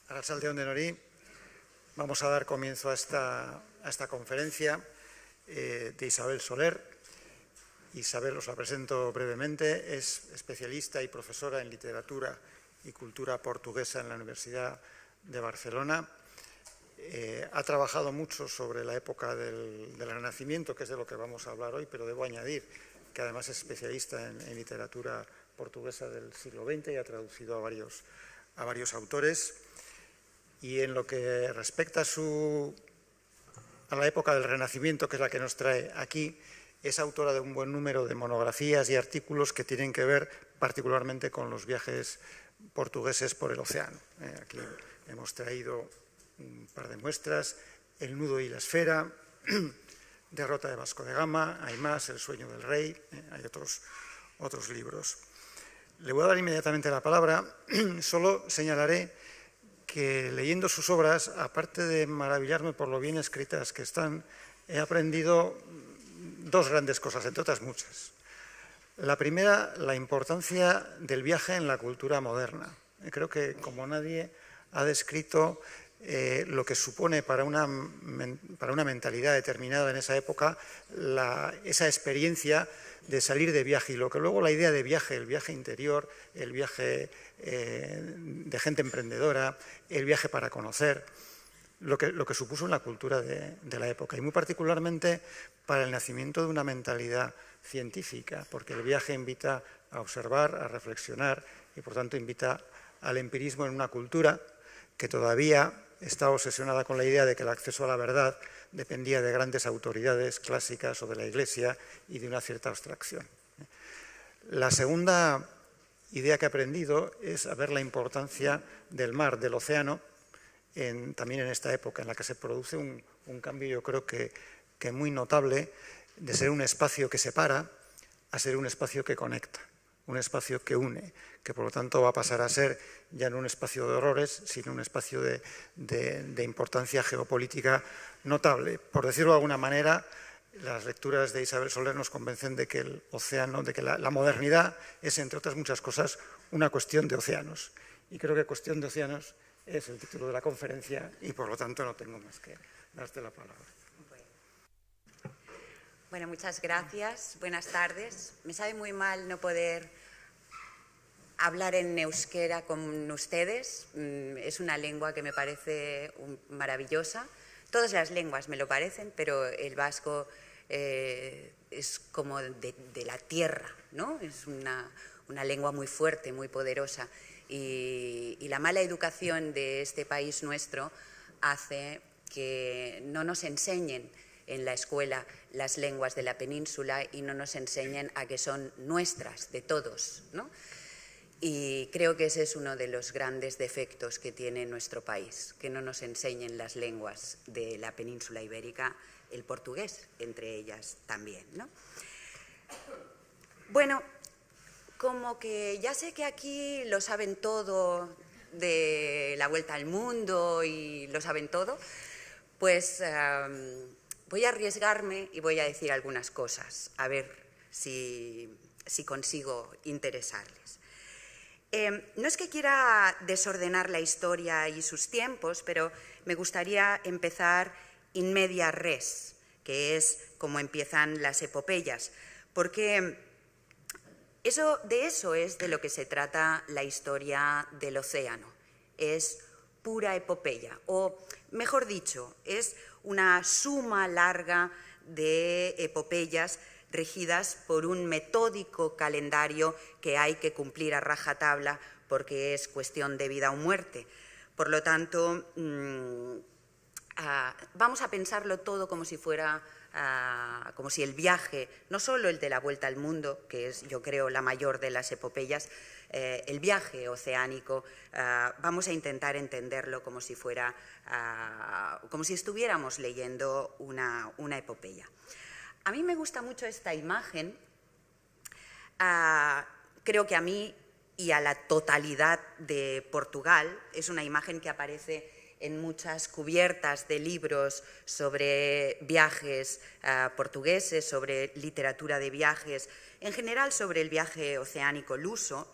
Arratsaldeon denoi, vamos a dar comienzo a esta conferencia de Isabel Soler. Isabel, os la presento brevemente, es especialista y profesora en literatura y cultura portuguesa en la Universidad de Barcelona. Ha trabajado mucho sobre la época del Renacimiento, que es de lo que vamos a hablar hoy, pero debo añadir que además es especialista en literatura portuguesa del siglo XX y ha traducido a varios autores. Y en lo que respecta a la época del Renacimiento, que es la que nos trae aquí, es autora de un buen número de monografías y artículos que tienen que ver particularmente con los viajes portugueses por el océano. Aquí hemos traído un par de muestras: El nudo y la esfera, Derrota de Vasco de Gama, hay más, El sueño del rey, hay otros libros. Le voy a dar inmediatamente la palabra. Solo señalaré que leyendo sus obras, aparte de maravillarme por lo bien escritas que están, he aprendido dos grandes cosas, entre otras muchas. La primera, la importancia del viaje en la cultura moderna. Creo que como nadie ha descrito lo que supone para una mentalidad determinada en esa época esa experiencia de salir de viaje, y lo que luego la idea de viaje, el viaje interior, el viaje de gente emprendedora, el viaje para conocer, lo que supuso en la cultura de la época, y muy particularmente para el nacimiento de una mentalidad científica, porque el viaje invita a observar, a reflexionar, y por tanto invita al empirismo en una cultura que todavía está obsesionada con la idea de que el acceso a la verdad dependía de grandes autoridades clásicas o de la Iglesia y de una cierta abstracción. La segunda idea que he aprendido es a ver la importancia del mar, del océano, también en esta época en la que se produce un cambio, yo creo que muy notable, de ser un espacio que separa a ser un espacio que conecta, un espacio que une, que por lo tanto va a pasar a ser ya no un espacio de horrores, sino un espacio de importancia geopolítica notable. Por decirlo de alguna manera, las lecturas de Isabel Soler nos convencen de que el océano, de que la modernidad es, entre otras muchas cosas, una cuestión de océanos. Y creo que cuestión de océanos es el título de la conferencia y por lo tanto no tengo más que darte la palabra. Bueno, muchas gracias. Buenas tardes. Me sabe muy mal no poder hablar en euskera con ustedes. Es una lengua que me parece maravillosa. Todas las lenguas me lo parecen, pero el vasco es como de la tierra, ¿no? Es una lengua muy fuerte, muy poderosa. Y la mala educación de este país nuestro hace que no nos enseñen en la escuela las lenguas de la península y no nos enseñen a que son nuestras, de todos, ¿no? Y creo que ese es uno de los grandes defectos que tiene nuestro país, que no nos enseñen las lenguas de la península ibérica, el portugués entre ellas también, ¿no? Bueno, como que ya sé que aquí lo saben todo de la vuelta al mundo y lo saben todo, pues voy a arriesgarme y voy a decir algunas cosas, a ver si consigo interesarles. No es que quiera desordenar la historia y sus tiempos, pero me gustaría empezar in media res, que es como empiezan las epopeyas, porque de eso es de lo que se trata la historia del océano. Es pura epopeya, o mejor dicho, es una suma larga de epopeyas regidas por un metódico calendario que hay que cumplir a rajatabla porque es cuestión de vida o muerte. Por lo tanto, vamos a pensarlo todo como si fuera, como si el viaje, no solo el de la vuelta al mundo, que es, yo creo, la mayor de las epopeyas, el viaje oceánico, vamos a intentar entenderlo como si fuera, como si estuviéramos leyendo una epopeya. A mí me gusta mucho esta imagen. Creo que a mí y a la totalidad de Portugal es una imagen que aparece en muchas cubiertas de libros sobre viajes portugueses, sobre literatura de viajes, en general sobre el viaje oceánico luso.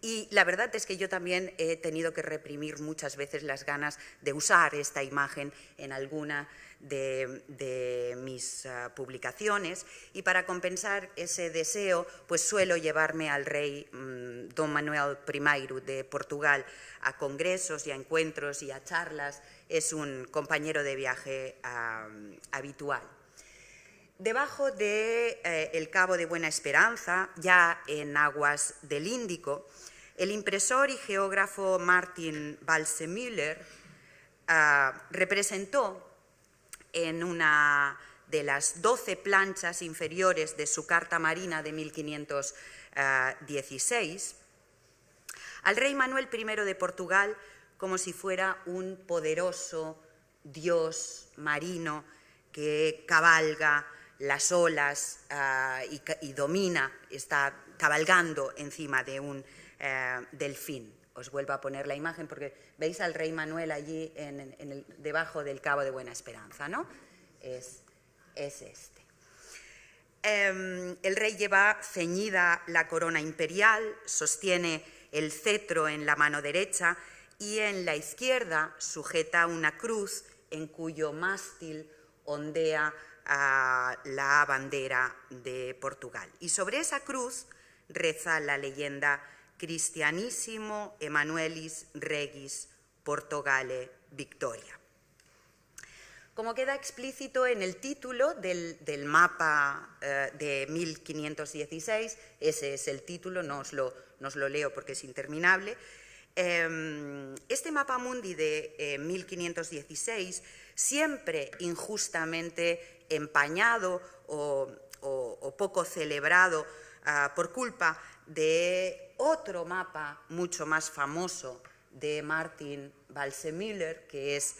Y la verdad es que yo también he tenido que reprimir muchas veces las ganas de usar esta imagen en alguna de mis publicaciones, y para compensar ese deseo pues suelo llevarme al rey Don Manuel I de Portugal a congresos y a encuentros y a charlas. Es un compañero de viaje habitual. Debajo del Cabo de Buena Esperanza, ya en aguas del Índico, el impresor y geógrafo Martin Waldseemüller representó en una de las 12 planchas inferiores de su Carta Marina de 1516 al rey Manuel I de Portugal como si fuera un poderoso dios marino que cabalga las olas y domina, está cabalgando encima de un delfín. Os vuelvo a poner la imagen porque veis al rey Manuel allí debajo del Cabo de Buena Esperanza, ¿no? Es este. El rey lleva ceñida la corona imperial, sostiene el cetro en la mano derecha y en la izquierda sujeta una cruz en cuyo mástil ondea la bandera de Portugal. Y sobre esa cruz reza la leyenda Christianissimo Emmanuelis Regis Portugale Victoria. Como queda explícito en el título del mapa de 1516, ese es el título, no os lo leo porque es interminable. Este mapa mundi de 1516, siempre injustamente empañado o poco celebrado por culpa de otro mapa mucho más famoso de Martin Waldseemüller, que es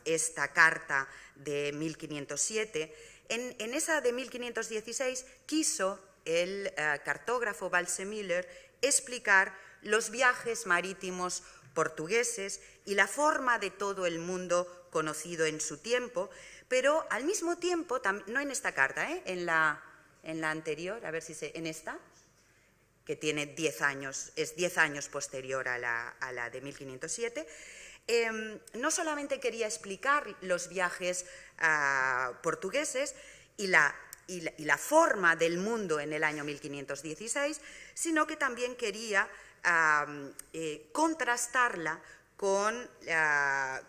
esta carta de 1507. En esa de 1516 quiso el cartógrafo Waldseemüller explicar los viajes marítimos portugueses y la forma de todo el mundo conocido en su tiempo, pero al mismo tiempo, no en esta carta, en la anterior, a ver si en esta, que tiene 10 años, es 10 años posterior a la de 1507, no solamente quería explicar los viajes portugueses y la forma del mundo en el año 1516, sino que también quería contrastarla con la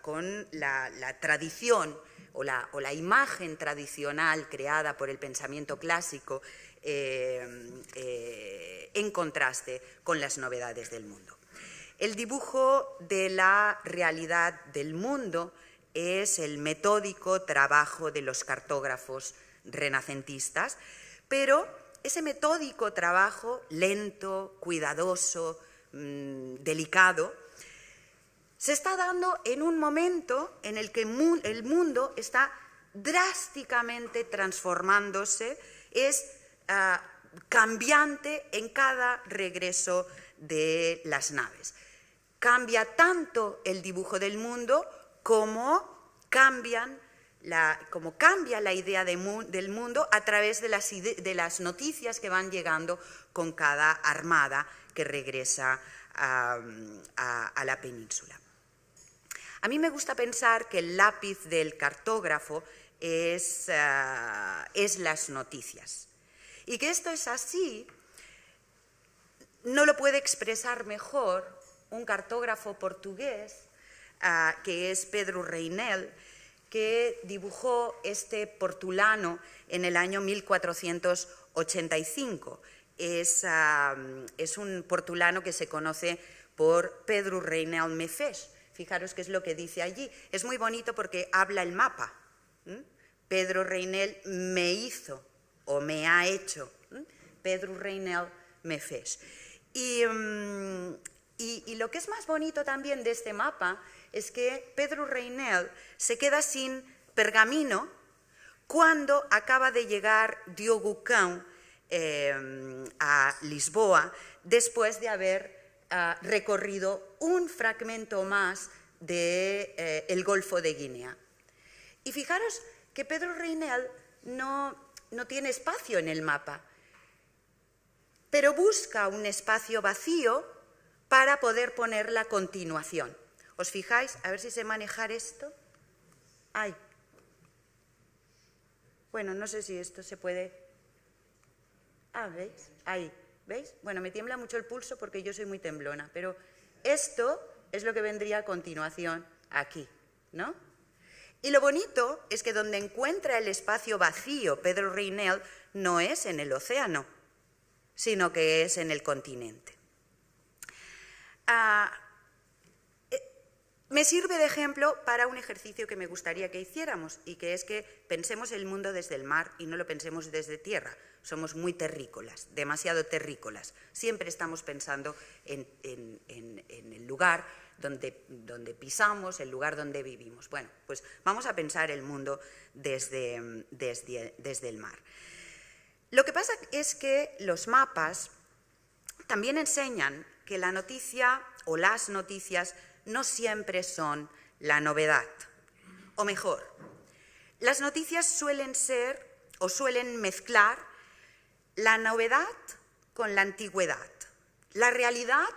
tradición o la imagen tradicional creada por el pensamiento clásico en contraste con las novedades del mundo. El dibujo de la realidad del mundo es el metódico trabajo de los cartógrafos renacentistas, pero ese metódico trabajo, lento, cuidadoso, delicado, se está dando en un momento en el que el mundo está drásticamente transformándose, es cambiante en cada regreso de las naves. Cambia tanto el dibujo del mundo como cambia la idea del mundo a través de las noticias que van llegando con cada armada que regresa a la península. A mí me gusta pensar que el lápiz del cartógrafo es las noticias. Y que esto es así, no lo puede expresar mejor un cartógrafo portugués, que es Pedro Reinel, que dibujó este portulano en el año 1485. Es un portulano que se conoce por Pedro Reinel me fez. Fijaros qué es lo que dice allí. Es muy bonito porque habla el mapa. Pedro Reinel me hizo o me ha hecho. Pedro Reinel me fez. Y lo que es más bonito también de este mapa es que Pedro Reinel se queda sin pergamino cuando acaba de llegar Diogo Cão a Lisboa, después de haber recorrido un fragmento más del Golfo de Guinea. Y fijaros que Pedro Reinel no tiene espacio en el mapa. pero busca un espacio vacío para poder poner la continuación. ¿Os fijáis? A ver si sé manejar esto. ¡Ay! Bueno, no sé si esto se puede... Ah, ¿veis? Ahí, ¿veis? Bueno, me tiembla mucho el pulso porque yo soy muy temblona, pero esto es lo que vendría a continuación aquí, ¿no? Y lo bonito es que donde encuentra el espacio vacío Pedro Reinel no es en el océano, sino que es en el continente. Me sirve de ejemplo para un ejercicio que me gustaría que hiciéramos, y que es que pensemos el mundo desde el mar y no lo pensemos desde tierra. Somos muy terrícolas, demasiado terrícolas. Siempre estamos pensando en el lugar donde pisamos, el lugar donde vivimos. Bueno, pues vamos a pensar el mundo desde el mar. Lo que pasa es que los mapas también enseñan que la noticia o las noticias no siempre son la novedad. O mejor, las noticias suelen ser o suelen mezclar la novedad con la antigüedad, la realidad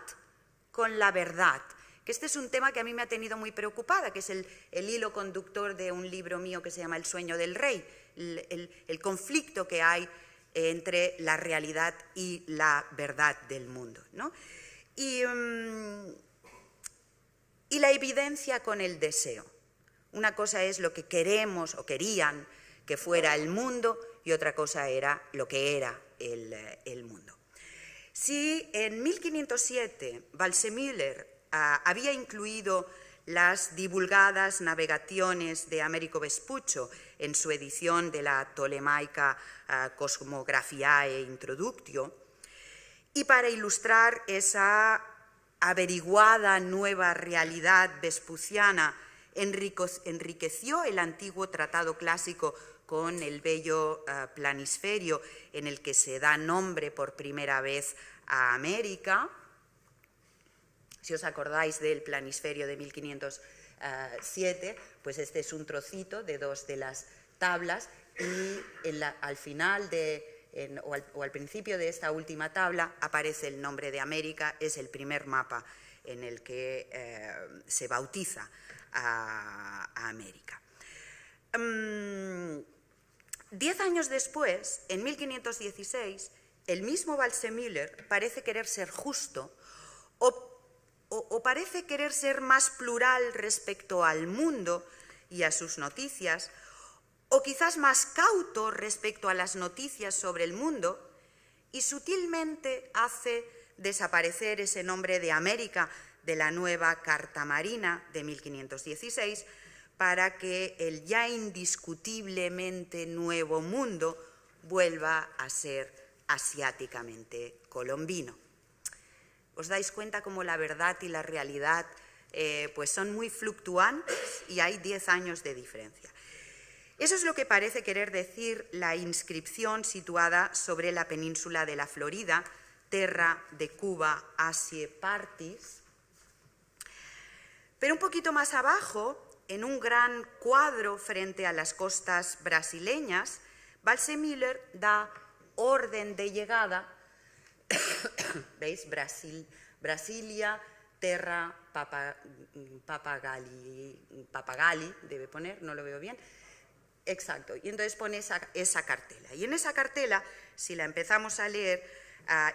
con la verdad, que este es un tema que a mí me ha tenido muy preocupada, que es el hilo conductor de un libro mío que se llama El sueño del rey, el conflicto que hay entre la realidad y la verdad del mundo, ¿no? Y la evidencia con el deseo. Una cosa es lo que queremos o querían que fuera el mundo y otra cosa era lo que era el mundo. Si en 1507 Waldseemüller había incluido las divulgadas navegaciones de Américo Vespuccio en su edición de la Tolemaica Cosmographiae Introductio, y para ilustrar esa averiguada nueva realidad vespuciana, enriqueció el antiguo tratado clásico con el bello planisferio en el que se da nombre por primera vez a América. Si os acordáis del planisferio de 1507, pues este es un trocito de dos de las tablas y al final o al principio de esta última tabla aparece el nombre de América, es el primer mapa en el que se bautiza a América. 10 años después, en 1516, el mismo Waldseemüller parece querer ser justo o parece querer ser más plural respecto al mundo y a sus noticias, o quizás más cauto respecto a las noticias sobre el mundo, y sutilmente hace desaparecer ese nombre de América de la nueva Carta Marina de 1516 para que el ya indiscutiblemente nuevo mundo vuelva a ser asiáticamente colombino. ¿Os dais cuenta cómo la verdad y la realidad pues son muy fluctuantes y hay 10 años de diferencia? Eso es lo que parece querer decir la inscripción situada sobre la península de la Florida, Terra de Cuba Asie Partis. Pero un poquito más abajo, en un gran cuadro frente a las costas brasileñas, Waldseemüller da orden de llegada. ¿Veis? Brasilia, Terra Papagali, debe poner, no lo veo bien. Exacto, y entonces pone esa cartela. Y en esa cartela, si la empezamos a leer,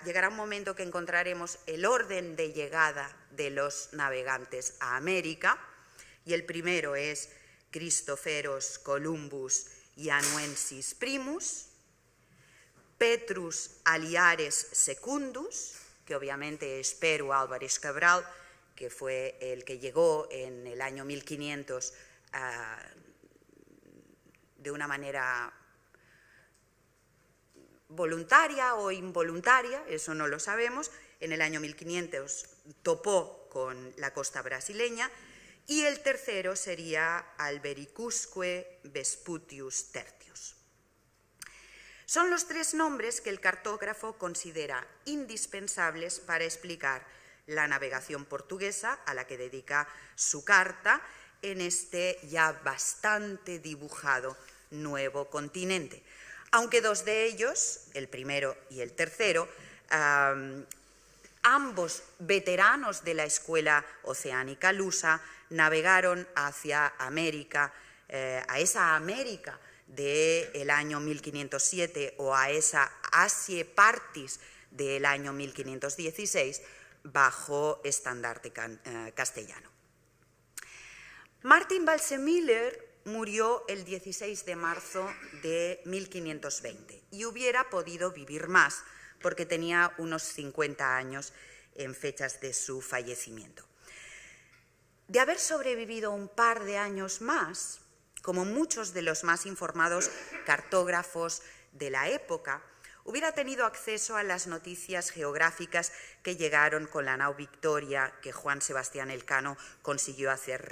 llegará un momento que encontraremos el orden de llegada de los navegantes a América, y el primero es Christopheros Columbus Ianuensis Primus, Petrus Aliares Secundus, que obviamente es Pero Álvarez Cabral, que fue el que llegó en el año 1500 de una manera voluntaria o involuntaria, eso no lo sabemos. En el año 1500 topó con la costa brasileña, y el tercero sería Albericusque Vesputius Tertius. Son los tres nombres que el cartógrafo considera indispensables para explicar la navegación portuguesa a la que dedica su carta en este ya bastante dibujado nuevo continente, aunque dos de ellos, el primero y el tercero, Ambos veteranos de la escuela oceánica lusa navegaron hacia América, a esa América del año 1507 o a esa Asie Partis del año 1516 bajo estandarte castellano. Martin Waldseemüller murió el 16 de marzo de 1520 y hubiera podido vivir más porque tenía unos 50 años en fechas de su fallecimiento. De haber sobrevivido un par de años más, como muchos de los más informados cartógrafos de la época, hubiera tenido acceso a las noticias geográficas que llegaron con la nao Victoria que Juan Sebastián Elcano consiguió hacer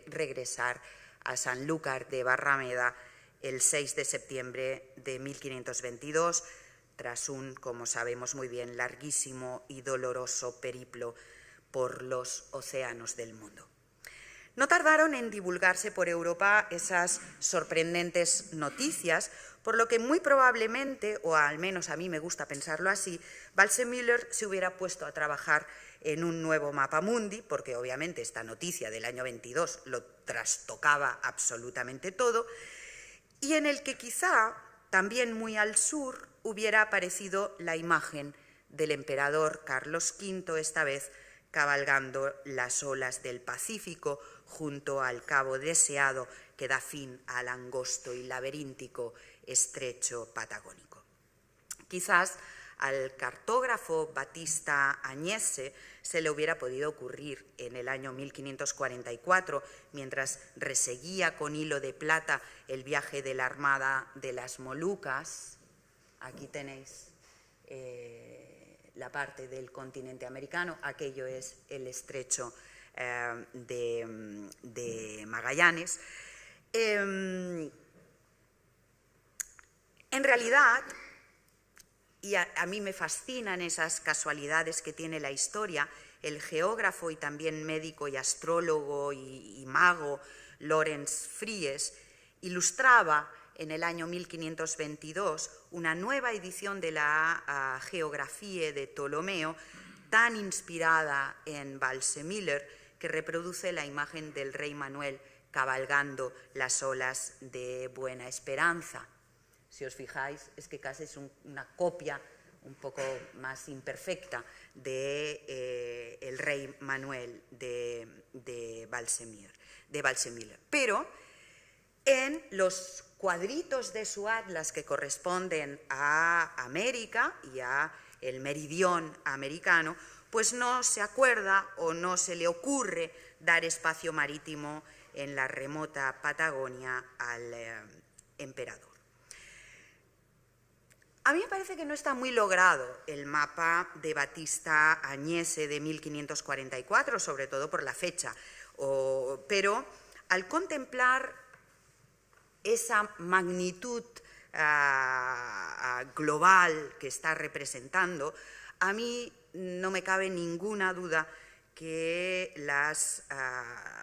regresar a Sanlúcar de Barrameda el 6 de septiembre de 1522, tras un, como sabemos muy bien, larguísimo y doloroso periplo por los océanos del mundo. No tardaron en divulgarse por Europa esas sorprendentes noticias, por lo que muy probablemente, o al menos a mí me gusta pensarlo así, Waldseemüller se hubiera puesto a trabajar en un nuevo mapa mundi, porque obviamente esta noticia del año 22 lo trastocaba absolutamente todo, y en el que quizá, también muy al sur, hubiera aparecido la imagen del emperador Carlos V, esta vez cabalgando las olas del Pacífico junto al cabo deseado que da fin al angosto y laberíntico estrecho patagónico. Quizás al cartógrafo Battista Agnese se le hubiera podido ocurrir en el año 1544, mientras reseguía con hilo de plata el viaje de la Armada de las Molucas. Aquí tenéis la parte del continente americano, aquello es el estrecho de Magallanes. En realidad, y a mí me fascinan esas casualidades que tiene la historia, el geógrafo y también médico y astrólogo y mago Lorenz Fries ilustraba en el año 1522 una nueva edición de la Geografía de Ptolomeo, tan inspirada en Waldseemüller, que reproduce la imagen del rey Manuel cabalgando las olas de Buena Esperanza. Si os fijáis, es que casi es una copia un poco más imperfecta de el rey Manuel de Waldseemüller. Pero en los cuadritos de su atlas que corresponden a América y a el meridión americano, pues no se acuerda o no se le ocurre dar espacio marítimo en la remota Patagonia al emperador. A mí me parece que no está muy logrado el mapa de Battista Agnese de 1544, sobre todo por la fecha, pero al contemplar esa magnitud global que está representando, a mí no me cabe ninguna duda que las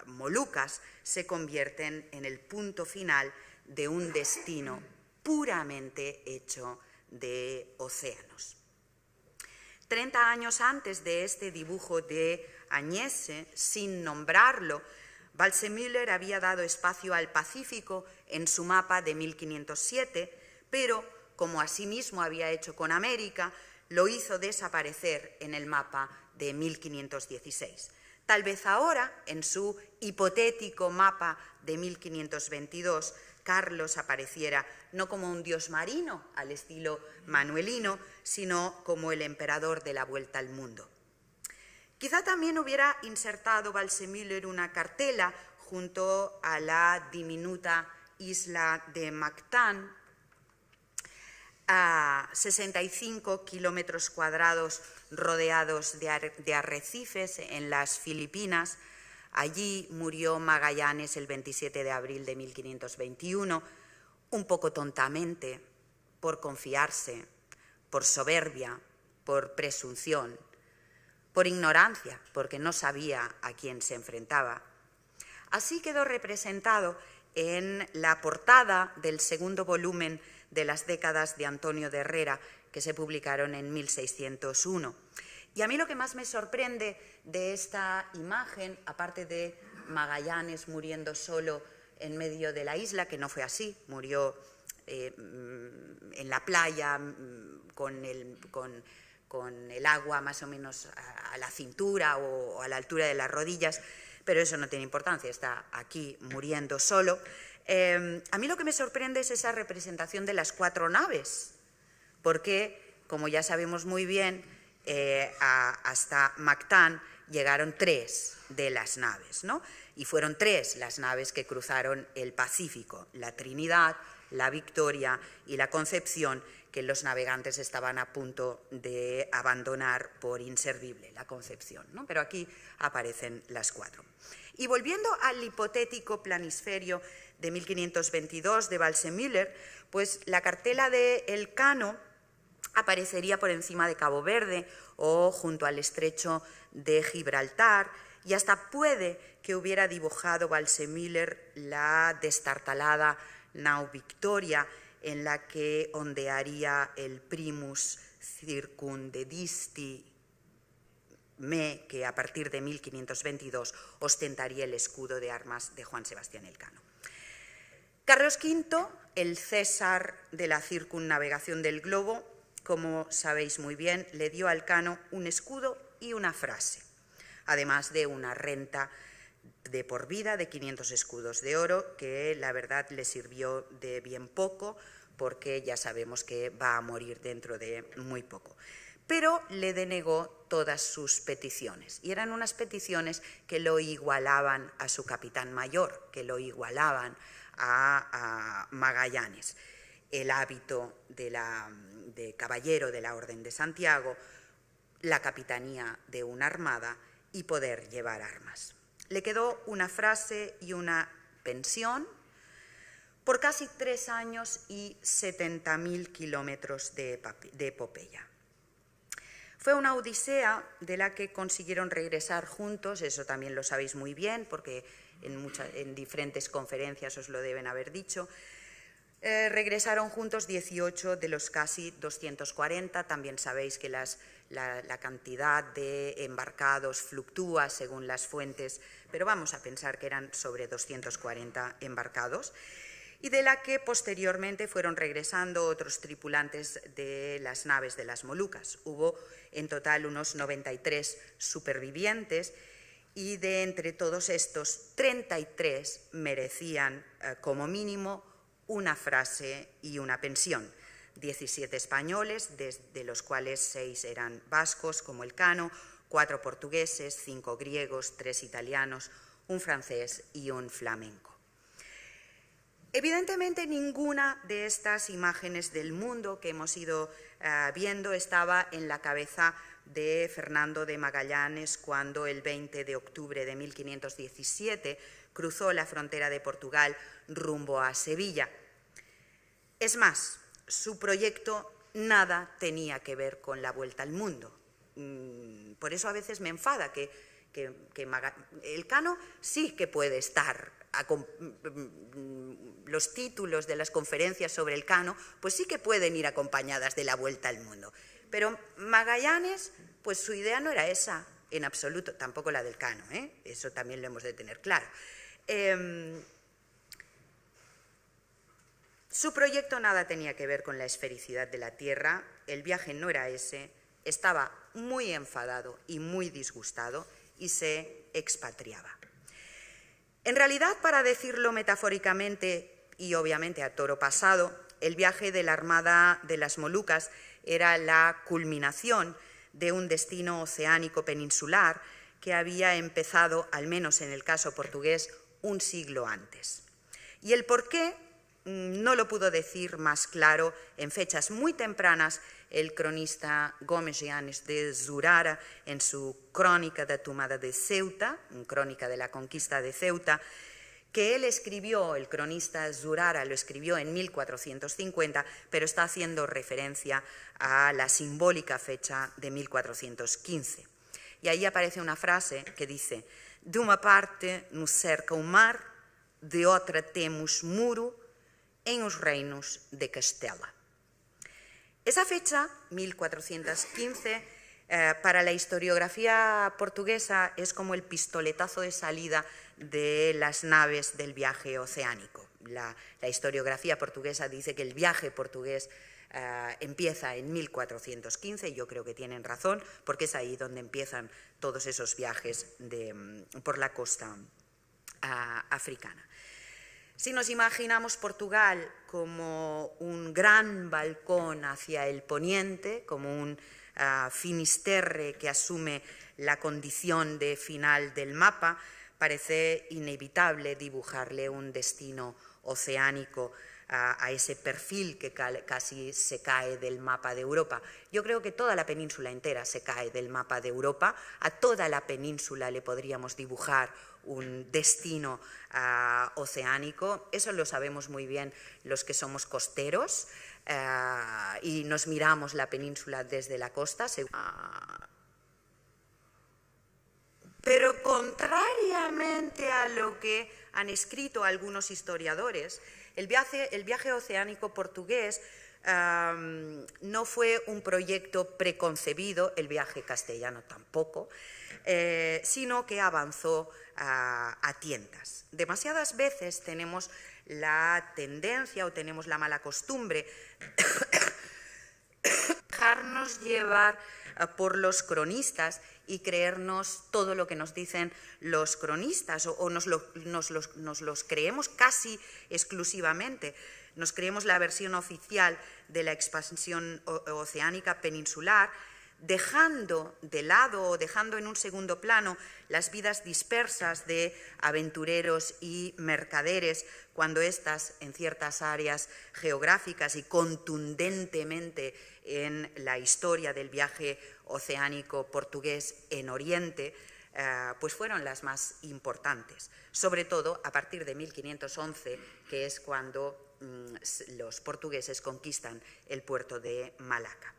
Molucas se convierten en el punto final de un destino puramente hecho de océanos. 30 años antes de este dibujo de Agnese, sin nombrarlo, Waldseemüller había dado espacio al Pacífico en su mapa de 1507, pero, como asimismo había hecho con América, lo hizo desaparecer en el mapa de 1516. Tal vez ahora, en su hipotético mapa de 1522, Carlos apareciera no como un dios marino al estilo manuelino, sino como el emperador de la vuelta al mundo. Quizá también hubiera insertado Waldseemüller una cartela junto a la diminuta isla de Mactán, a 65 kilómetros cuadrados rodeados de arrecifes en las Filipinas. Allí murió Magallanes el 27 de abril de 1521, un poco tontamente, por confiarse, por soberbia, por presunción, por ignorancia, porque no sabía a quién se enfrentaba. Así quedó representado en la portada del segundo volumen de las décadas de Antonio de Herrera, que se publicaron en 1601. Y a mí lo que más me sorprende de esta imagen, aparte de Magallanes muriendo solo en medio de la isla, que no fue así, murió en la playa con el agua más o menos a la cintura o a la altura de las rodillas, pero eso no tiene importancia, está aquí muriendo solo. A mí lo que me sorprende es esa representación de las 4 naves, porque, como ya sabemos muy bien, hasta Mactán llegaron 3 de las naves, ¿no? Y fueron 3 las naves que cruzaron el Pacífico, la Trinidad, la Victoria y la Concepción, que los navegantes estaban a punto de abandonar por inservible, la Concepción, ¿no? Pero aquí aparecen las 4. Y volviendo al hipotético planisferio de 1522 de Waldseemüller, pues la cartela de Elcano aparecería por encima de Cabo Verde o junto al estrecho de Gibraltar, y hasta puede que hubiera dibujado Waldseemüller la destartalada nau Victoria, en la que ondearía el primus circundedisti me, que a partir de 1522 ostentaría el escudo de armas de Juan Sebastián Elcano. Carlos V, el César de la circunnavegación del globo, como sabéis muy bien, le dio a Elcano un escudo y una frase, además de una renta de por vida de 500 escudos de oro, que la verdad le sirvió de bien poco, porque ya sabemos que va a morir dentro de muy poco. Pero le denegó todas sus peticiones, y eran unas peticiones que lo igualaban a su capitán mayor, que lo igualaban a Magallanes: el hábito de caballero de la Orden de Santiago, la capitanía de una armada y poder llevar armas. Le quedó una frase y una pensión por casi 3 años y 70.000 kilómetros de epopeya. Fue una odisea de la que consiguieron regresar juntos, eso también lo sabéis muy bien, porque en diferentes conferencias os lo deben haber dicho. Regresaron juntos 18 de los casi 240, también sabéis que la cantidad de embarcados fluctúa según las fuentes, pero vamos a pensar que eran sobre 240 embarcados, y de la que posteriormente fueron regresando otros tripulantes de las naves de las Molucas. Hubo en total unos 93 supervivientes, y de entre todos estos, 33 merecían como mínimo una frase y una pensión. 17 españoles, de los cuales 6 eran vascos, como Elcano, 4 portugueses, 5 griegos, 3 italianos, un francés y un flamenco. Evidentemente, ninguna de estas imágenes del mundo que hemos ido viendo estaba en la cabeza de Fernando de Magallanes cuando el 20 de octubre de 1517 cruzó la frontera de Portugal rumbo a Sevilla. Es más, su proyecto nada tenía que ver con la vuelta al mundo. Por eso a veces me enfada que Elcano sí que puede estar, los títulos de las conferencias sobre Elcano, pues sí que pueden ir acompañadas de la vuelta al mundo. Pero Magallanes, pues su idea no era esa en absoluto, tampoco la del Elcano, eso también lo hemos de tener claro. Su proyecto nada tenía que ver con la esfericidad de la Tierra, el viaje no era ese, estaba muy enfadado y muy disgustado y se expatriaba. En realidad, para decirlo metafóricamente y obviamente a toro pasado, el viaje de la Armada de las Molucas era la culminación de un destino oceánico peninsular que había empezado, al menos en el caso portugués, un siglo antes. Y el porqué no lo pudo decir más claro en fechas muy tempranas el cronista Gomes Llanes de Zurara en su Crónica da Tomada de Ceuta, crónica de la conquista de Ceuta, que él escribió, el cronista Zurara lo escribió en 1450, pero está haciendo referencia a la simbólica fecha de 1415. Y ahí aparece una frase que dice: de uma parte nos cerca o mar, de outra temos muro, en os reinos de Castela. Esa fecha, 1415, para la historiografía portuguesa es como el pistoletazo de salida de las naves del viaje oceánico. La historiografía portuguesa dice que el viaje portugués empieza en 1415, y yo creo que tienen razón, porque es ahí donde empiezan todos esos viajes por la costa africana. Si nos imaginamos Portugal como un gran balcón hacia el poniente, como un Finisterre que asume la condición de final del mapa, parece inevitable dibujarle un destino oceánico a ese perfil que casi se cae del mapa de Europa. Yo creo que toda la península entera se cae del mapa de Europa. A toda la península le podríamos dibujar un destino oceánico. Eso lo sabemos muy bien los que somos costeros y nos miramos la península desde la costa. Pero contrariamente a lo que han escrito algunos historiadores, el viaje oceánico portugués no fue un proyecto preconcebido, el viaje castellano tampoco, sino que avanzó a tientas. Demasiadas veces tenemos la tendencia o tenemos la mala costumbre de dejarnos llevar por los cronistas y creernos todo lo que nos dicen los cronistas, o nos los creemos casi exclusivamente. Nos creemos la versión oficial de la expansión oceánica peninsular, dejando de lado o dejando en un segundo plano las vidas dispersas de aventureros y mercaderes, cuando éstas en ciertas áreas geográficas y contundentemente en la historia del viaje oceánico portugués en Oriente, pues fueron las más importantes, sobre todo a partir de 1511, que es cuando los portugueses conquistan el puerto de Malaca.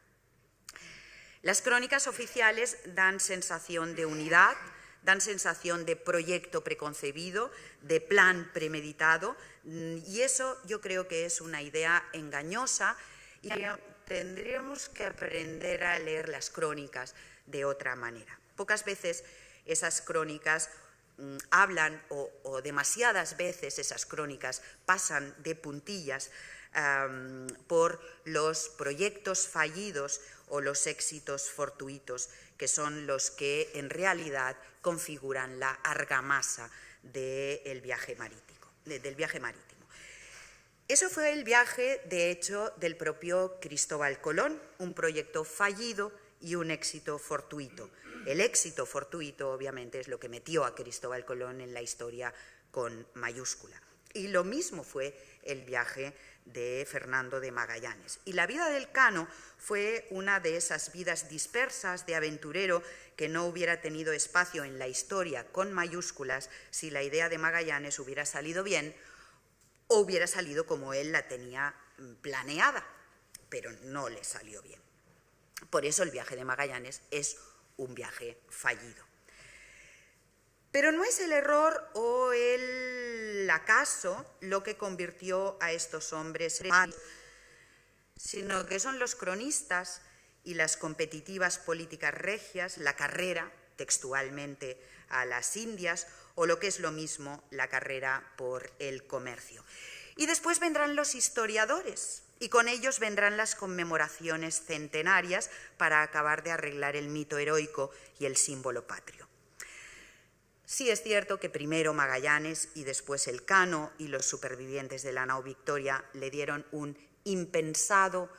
Las crónicas oficiales dan sensación de unidad, dan sensación de proyecto preconcebido, de plan premeditado, y eso yo creo que es una idea engañosa, y tendríamos que aprender a leer las crónicas de otra manera. Pocas veces esas crónicas hablan, o demasiadas veces esas crónicas pasan de puntillas por los proyectos fallidos o los éxitos fortuitos, que son los que en realidad configuran la argamasa del viaje marítimo. Eso fue el viaje, de hecho, del propio Cristóbal Colón, un proyecto fallido y un éxito fortuito. El éxito fortuito, obviamente, es lo que metió a Cristóbal Colón en la historia con mayúscula. Y lo mismo fue el viaje de Fernando de Magallanes. Y la vida del Cano fue una de esas vidas dispersas de aventurero que no hubiera tenido espacio en la historia con mayúsculas si la idea de Magallanes hubiera salido bien o hubiera salido como él la tenía planeada, pero no le salió bien. Por eso el viaje de Magallanes es un viaje fallido. Pero no es el error o el acaso lo que convirtió a estos hombres en malos, sino que son los cronistas y las competitivas políticas regias, la carrera, textualmente, a las Indias, o lo que es lo mismo, la carrera por el comercio. Y después vendrán los historiadores, y con ellos vendrán las conmemoraciones centenarias para acabar de arreglar el mito heroico y el símbolo patrio. Sí es cierto que primero Magallanes y después el Cano y los supervivientes de la nao Victoria le dieron un impensado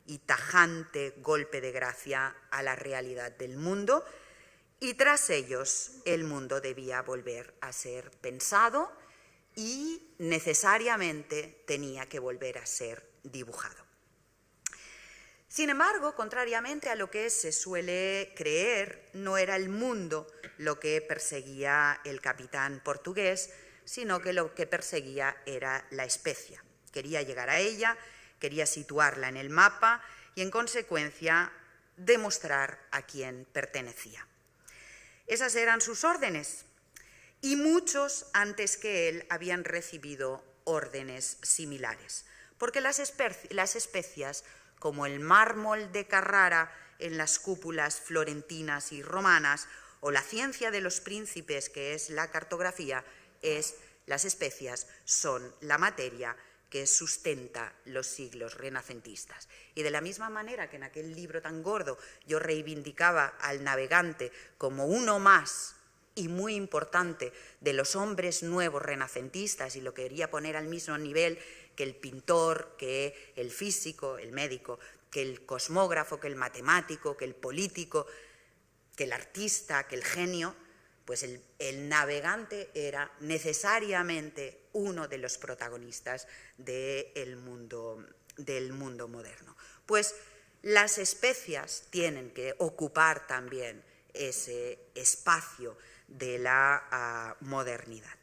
y tajante golpe de gracia a la realidad del mundo, y tras ellos el mundo debía volver a ser pensado y necesariamente tenía que volver a ser dibujado. Sin embargo, contrariamente a lo que se suele creer, no era el mundo lo que perseguía el capitán portugués, sino que lo que perseguía era la Especia. Quería llegar a ella, quería situarla en el mapa y, en consecuencia, demostrar a quién pertenecía. Esas eran sus órdenes, y muchos antes que él habían recibido órdenes similares. porque las especias, como el mármol de Carrara en las cúpulas florentinas y romanas, o la ciencia de los príncipes, que es la cartografía, las especias son la materia que sustenta los siglos renacentistas. Y de la misma manera que en aquel libro tan gordo yo reivindicaba al navegante como uno más y muy importante de los hombres nuevos renacentistas, y lo quería poner al mismo nivel que el pintor, que el físico, el médico, que el cosmógrafo, que el matemático, que el político, que el artista, que el genio, pues el navegante era necesariamente uno de los protagonistas del mundo moderno. Pues las especias tienen que ocupar también ese espacio de la modernidad.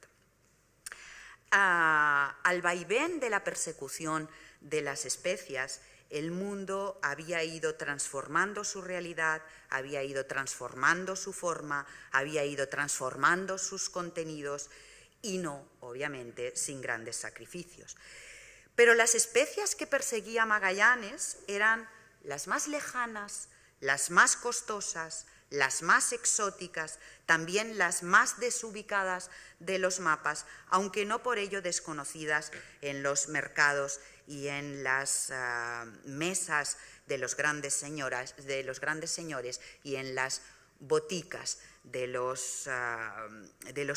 Al vaivén de la persecución de las especias, el mundo había ido transformando su realidad, había ido transformando su forma, había ido transformando sus contenidos y no, obviamente, sin grandes sacrificios. Pero las especias que perseguía Magallanes eran las más lejanas, las más costosas, las más exóticas, también las más desubicadas de los mapas, aunque no por ello desconocidas en los mercados y en las mesas de los grandes señores y en las boticas de los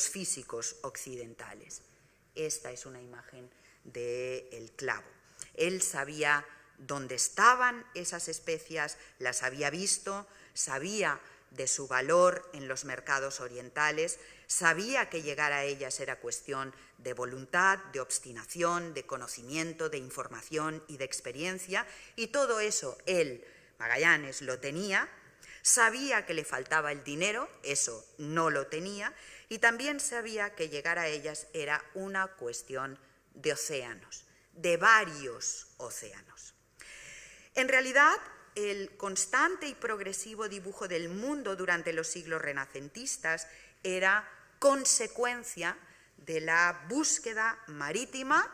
físicos occidentales. Esta es una imagen del clavo. Él sabía dónde estaban esas especias, las había visto, sabía de su valor en los mercados orientales, sabía que llegar a ellas era cuestión de voluntad, de obstinación, de conocimiento, de información y de experiencia, y todo eso él, Magallanes, lo tenía. Sabía que le faltaba el dinero, eso no lo tenía, y también sabía que llegar a ellas era una cuestión de océanos, de varios océanos. En realidad, el constante y progresivo dibujo del mundo durante los siglos renacentistas era consecuencia de la búsqueda marítima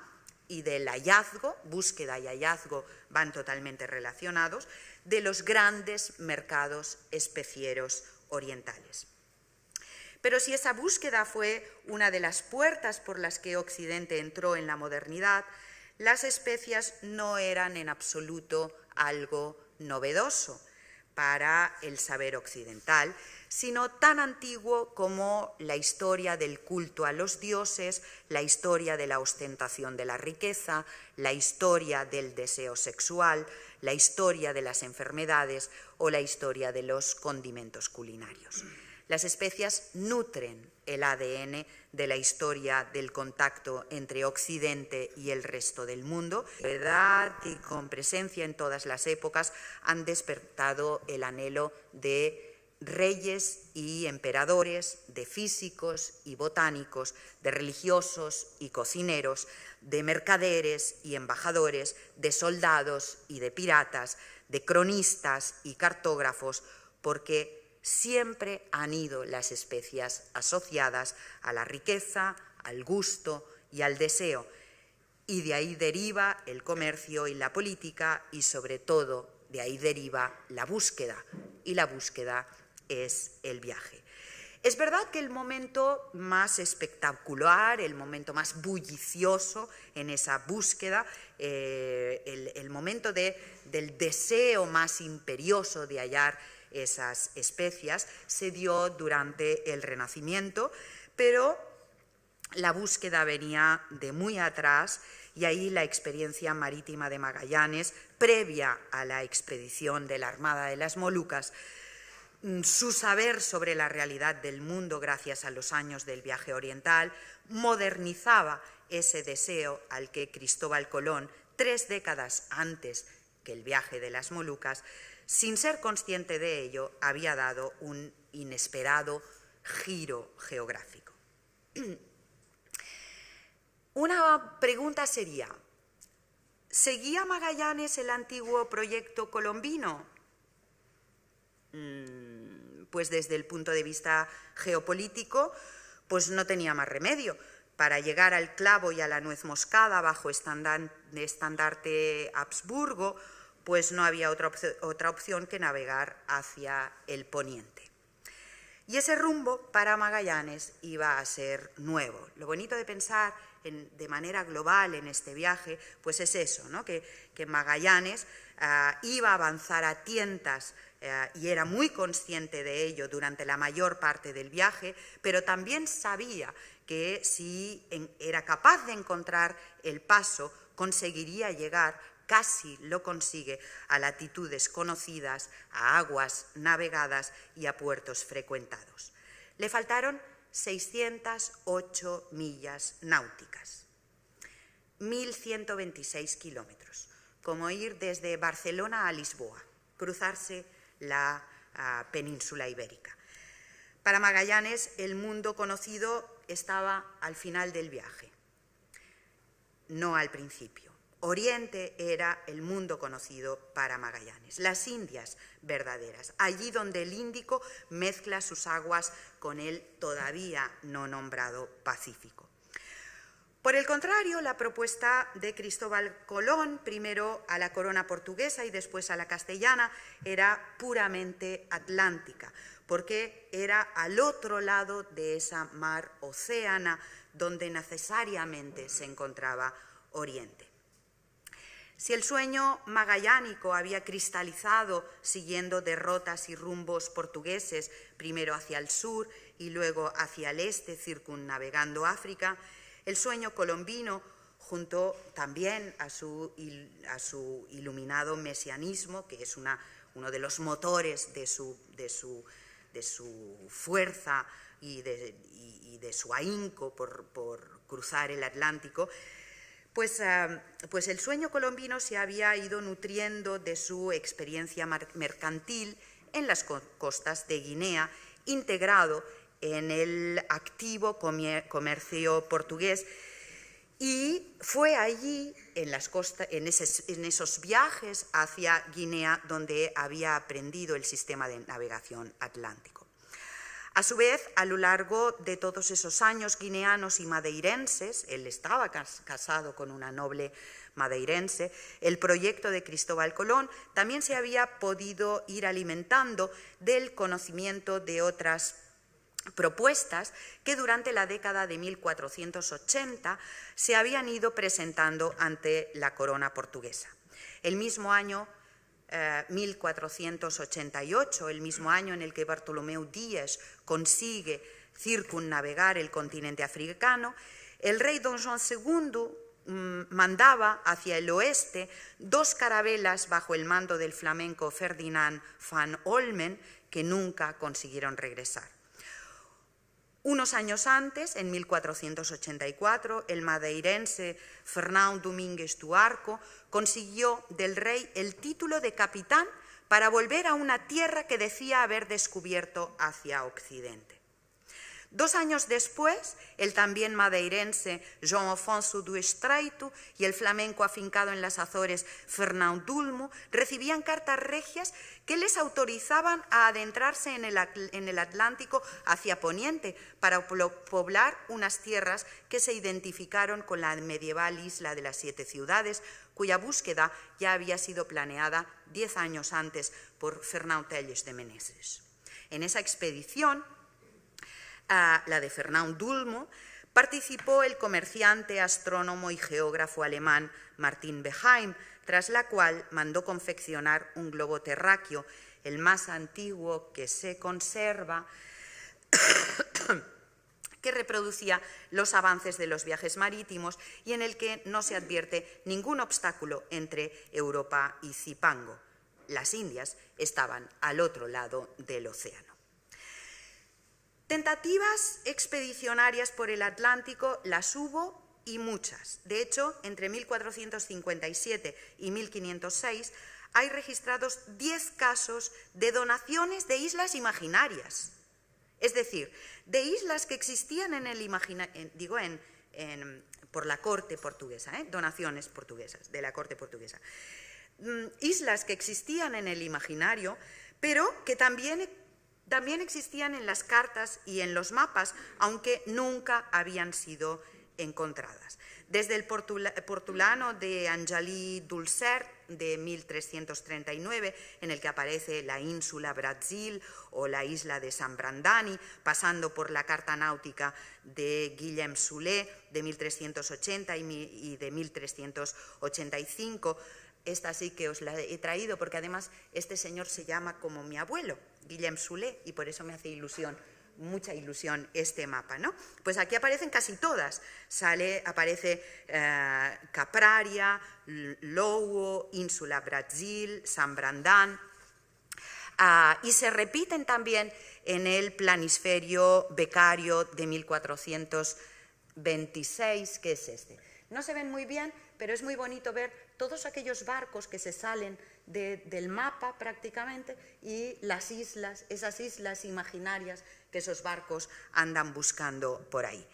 y del hallazgo, búsqueda y hallazgo van totalmente relacionados, de los grandes mercados especieros orientales. Pero si esa búsqueda fue una de las puertas por las que Occidente entró en la modernidad, las especias no eran en absoluto algo novedoso para el saber occidental, sino tan antiguo como la historia del culto a los dioses, la historia de la ostentación de la riqueza, la historia del deseo sexual, la historia de las enfermedades o la historia de los condimentos culinarios. Las especias nutren el ADN de la historia del contacto entre Occidente y el resto del mundo. Edad y con presencia en todas las épocas han despertado el anhelo de reyes y emperadores, de físicos y botánicos, de religiosos y cocineros, de mercaderes y embajadores, de soldados y de piratas, de cronistas y cartógrafos, porque siempre han ido las especias asociadas a la riqueza, al gusto y al deseo, y de ahí deriva el comercio y la política, y sobre todo de ahí deriva la búsqueda, y la búsqueda es el viaje. Es verdad que el momento más espectacular, el momento más bullicioso en esa búsqueda, el momento del deseo más imperioso de hallar esas especias, se dio durante el Renacimiento, pero la búsqueda venía de muy atrás, y ahí la experiencia marítima de Magallanes, previa a la expedición de la Armada de las Molucas, su saber sobre la realidad del mundo gracias a los años del viaje oriental, modernizaba ese deseo al que Cristóbal Colón, 3 décadas antes que el viaje de las Molucas, sin ser consciente de ello, había dado un inesperado giro geográfico. Una pregunta sería, ¿seguía Magallanes el antiguo proyecto colombino? Pues desde el punto de vista geopolítico, pues no tenía más remedio. Para llegar al clavo y a la nuez moscada bajo estandarte Habsburgo, pues no había otra opción que navegar hacia el poniente. Y ese rumbo para Magallanes iba a ser nuevo. Lo bonito de pensar de manera global en este viaje, pues es eso, ¿no? que Magallanes iba a avanzar a tientas y era muy consciente de ello durante la mayor parte del viaje, pero también sabía que si era capaz de encontrar el paso, conseguiría llegar, casi lo consigue, a latitudes conocidas, a aguas navegadas y a puertos frecuentados. Le faltaron 608 millas náuticas, 1.126 kilómetros, como ir desde Barcelona a Lisboa, cruzarse la península ibérica. Para Magallanes, el mundo conocido estaba al final del viaje, no al principio. Oriente era el mundo conocido para Magallanes, las Indias verdaderas, allí donde el Índico mezcla sus aguas con el todavía no nombrado Pacífico. Por el contrario, la propuesta de Cristóbal Colón, primero a la corona portuguesa y después a la castellana, era puramente atlántica, porque era al otro lado de esa mar océana donde necesariamente se encontraba Oriente. Si el sueño magallánico había cristalizado siguiendo derrotas y rumbos portugueses, primero hacia el sur y luego hacia el este, circunnavegando África, el sueño colombino, junto también a su iluminado mesianismo, que es uno de los motores de su fuerza y de su ahínco por cruzar el Atlántico, pues el sueño colombino se había ido nutriendo de su experiencia mercantil en las costas de Guinea, integrado en el activo comercio portugués, y fue allí, en esos viajes hacia Guinea, donde había aprendido el sistema de navegación atlántico. A su vez, a lo largo de todos esos años guineanos y madeirenses, él estaba casado con una noble madeirense, el proyecto de Cristóbal Colón también se había podido ir alimentando del conocimiento de otras propuestas que durante la década de 1480 se habían ido presentando ante la corona portuguesa. El mismo año 1488, el mismo año en el que Bartolomeu Díaz consigue circunnavegar el continente africano, el rey don Juan II mandaba hacia el oeste 2 carabelas bajo el mando del flamenco Ferdinand van Olmen, que nunca consiguieron regresar. Unos años antes, en 1484, el madeirense Fernão Domínguez do Arco consiguió del rey el título de capitán para volver a una tierra que decía haber descubierto hacia Occidente. 2 años después, el también madeirense João Afonso do Estreito y el flamenco afincado en las Azores Fernão Dulmo recibían cartas regias que les autorizaban a adentrarse en el Atlántico hacia Poniente para poblar unas tierras que se identificaron con la medieval isla de las 7 ciudades, cuya búsqueda ya había sido planeada 10 años antes por Fernão Telles de Meneses. En esa expedición, la de Fernão Dulmo, participó el comerciante, astrónomo y geógrafo alemán Martin Behaim, tras la cual mandó confeccionar un globo terráqueo, el más antiguo que se conserva, que reproducía los avances de los viajes marítimos y en el que no se advierte ningún obstáculo entre Europa y Zipango. Las Indias estaban al otro lado del océano. Tentativas expedicionarias por el Atlántico las hubo y muchas. De hecho, entre 1457 y 1506 hay registrados 10 casos de donaciones de islas imaginarias. Es decir, de islas que existían en el por la corte portuguesa, donaciones portuguesas, de la corte portuguesa. Islas que existían en el imaginario, pero que también existían en las cartas y en los mapas, aunque nunca habían sido encontradas. Desde el Portulano de Angelí Dulcert de 1339, en el que aparece la ínsula Brasil o la isla de San Brandani, pasando por la carta náutica de Guillem Soulet de 1380 y de 1385. Esta sí que os la he traído porque además este señor se llama como mi abuelo, Guillem Soulet, y por eso me hace ilusión, mucha ilusión este mapa, ¿no? Pues aquí aparecen casi todas. Aparece Capraria, Lowo, Ínsula Brasil, San Brandán, y se repiten también en el planisferio becario de 1426, que es este. No se ven muy bien, pero es muy bonito ver todos aquellos barcos que se salen del mapa prácticamente y las islas, esas islas imaginarias que esos barcos andan buscando por ahí.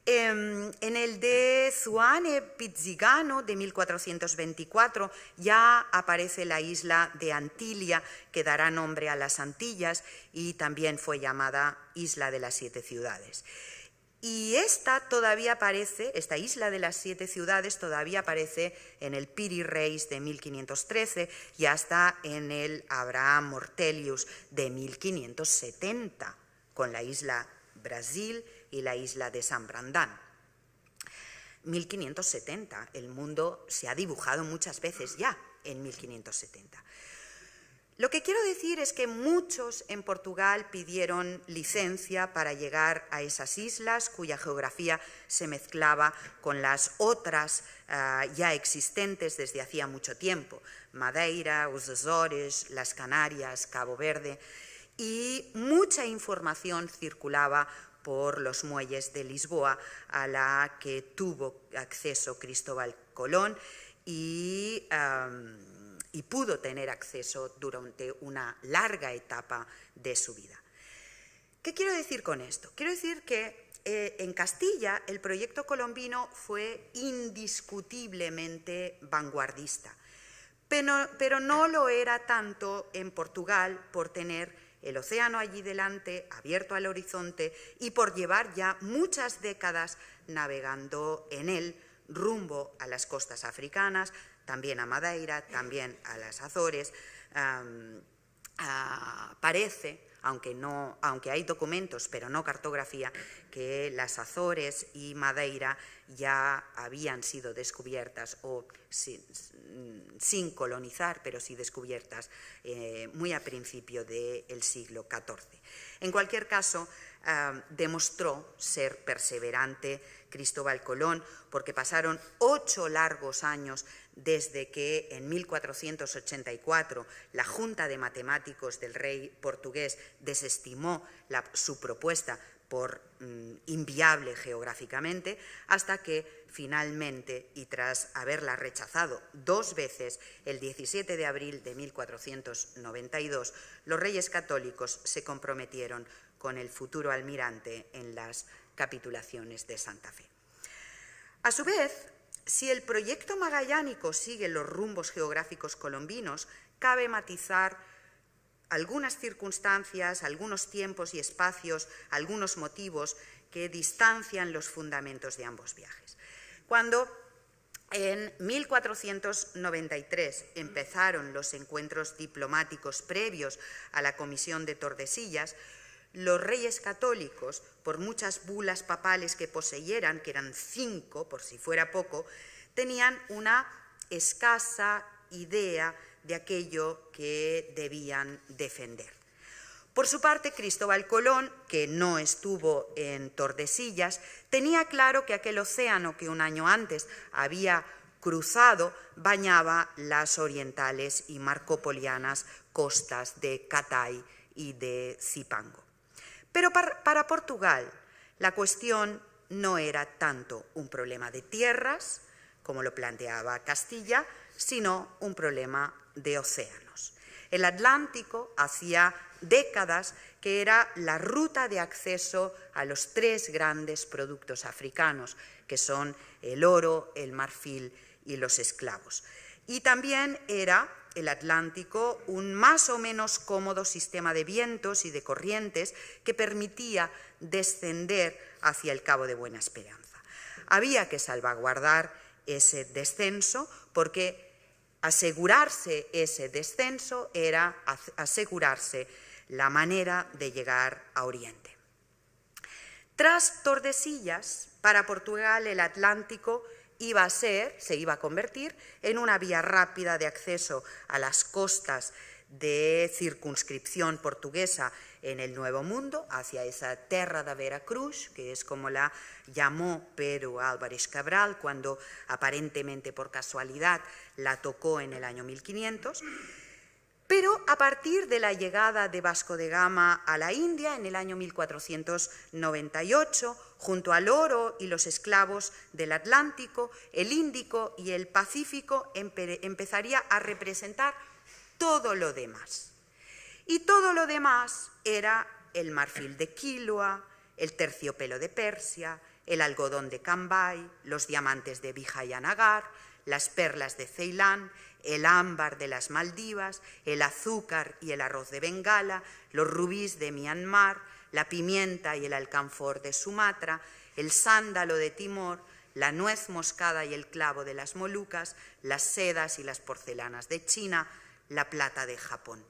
En el de Zuane Pizzigano de 1424 ya aparece la isla de Antilia, que dará nombre a las Antillas y también fue llamada Isla de las Siete Ciudades. Y esta isla de las Siete Ciudades todavía aparece en el Piri Reis de 1513 y hasta en el Abraham Mortelius de 1570, con la isla Brasil y la isla de San Brandán. 1570, el mundo se ha dibujado muchas veces ya en 1570. Lo que quiero decir es que muchos en Portugal pidieron licencia para llegar a esas islas cuya geografía se mezclaba con las otras ya existentes desde hacía mucho tiempo, Madeira, os Azores, las Canarias, Cabo Verde, y mucha información circulaba por los muelles de Lisboa a la que tuvo acceso Cristóbal Colón y pudo tener acceso durante una larga etapa de su vida. ¿Qué quiero decir con esto? Quiero decir que en Castilla el proyecto colombino fue indiscutiblemente vanguardista, pero no lo era tanto en Portugal por tener el océano allí delante, abierto al horizonte, y por llevar ya muchas décadas navegando en él rumbo a las costas africanas, también a Madeira, también a las Azores. Parece, aunque hay documentos, pero no cartografía, que las Azores y Madeira ya habían sido descubiertas, o sin colonizar, pero sí descubiertas muy a principio del siglo XIV. En cualquier caso, demostró ser perseverante Cristóbal Colón, porque pasaron 8 largos años desde que en 1484 la Junta de Matemáticos del rey portugués desestimó su propuesta por inviable geográficamente, hasta que finalmente, y tras haberla rechazado 2 veces, el 17 de abril de 1492, los reyes católicos se comprometieron con el futuro almirante en las capitulaciones de Santa Fe. A su vez, si el proyecto magallánico sigue los rumbos geográficos colombinos, cabe matizar algunas circunstancias, algunos tiempos y espacios, algunos motivos que distancian los fundamentos de ambos viajes. Cuando en 1493 empezaron los encuentros diplomáticos previos a la Comisión de Tordesillas, los reyes católicos, por muchas bulas papales que poseyeran, que eran 5 por si fuera poco, tenían una escasa idea de aquello que debían defender. Por su parte, Cristóbal Colón, que no estuvo en Tordesillas, tenía claro que aquel océano que un año antes había cruzado bañaba las orientales y marcopolianas costas de Catay y de Zipango. Pero para Portugal la cuestión no era tanto un problema de tierras, como lo planteaba Castilla, sino un problema de océanos. El Atlántico hacía décadas que era la ruta de acceso a los 3 grandes productos africanos, que son el oro, el marfil y los esclavos. Y también era el Atlántico un más o menos cómodo sistema de vientos y de corrientes que permitía descender hacia el Cabo de Buena Esperanza. había que salvaguardar ese descenso porque asegurarse ese descenso era asegurarse la manera de llegar a Oriente. Tras Tordesillas, para Portugal el Atlántico se iba a convertir en una vía rápida de acceso a las costas de circunscripción portuguesa en el Nuevo Mundo, hacia esa terra da Veracruz, que es como la llamó Pedro Álvarez Cabral cuando aparentemente por casualidad la tocó en el año 1500. Pero a partir de la llegada de Vasco de Gama a la India en el año 1498, junto al oro y los esclavos del Atlántico, el Índico y el Pacífico empezaría a representar todo lo demás. Y todo lo demás era el marfil de Quiloa, el terciopelo de Persia, el algodón de Cambay, los diamantes de Vijayanagar, las perlas de Ceilán, el ámbar de las Maldivas, el azúcar y el arroz de Bengala, los rubíes de Myanmar, la pimienta y el alcanfor de Sumatra, el sándalo de Timor, la nuez moscada y el clavo de las Molucas, las sedas y las porcelanas de China, la plata de Japón.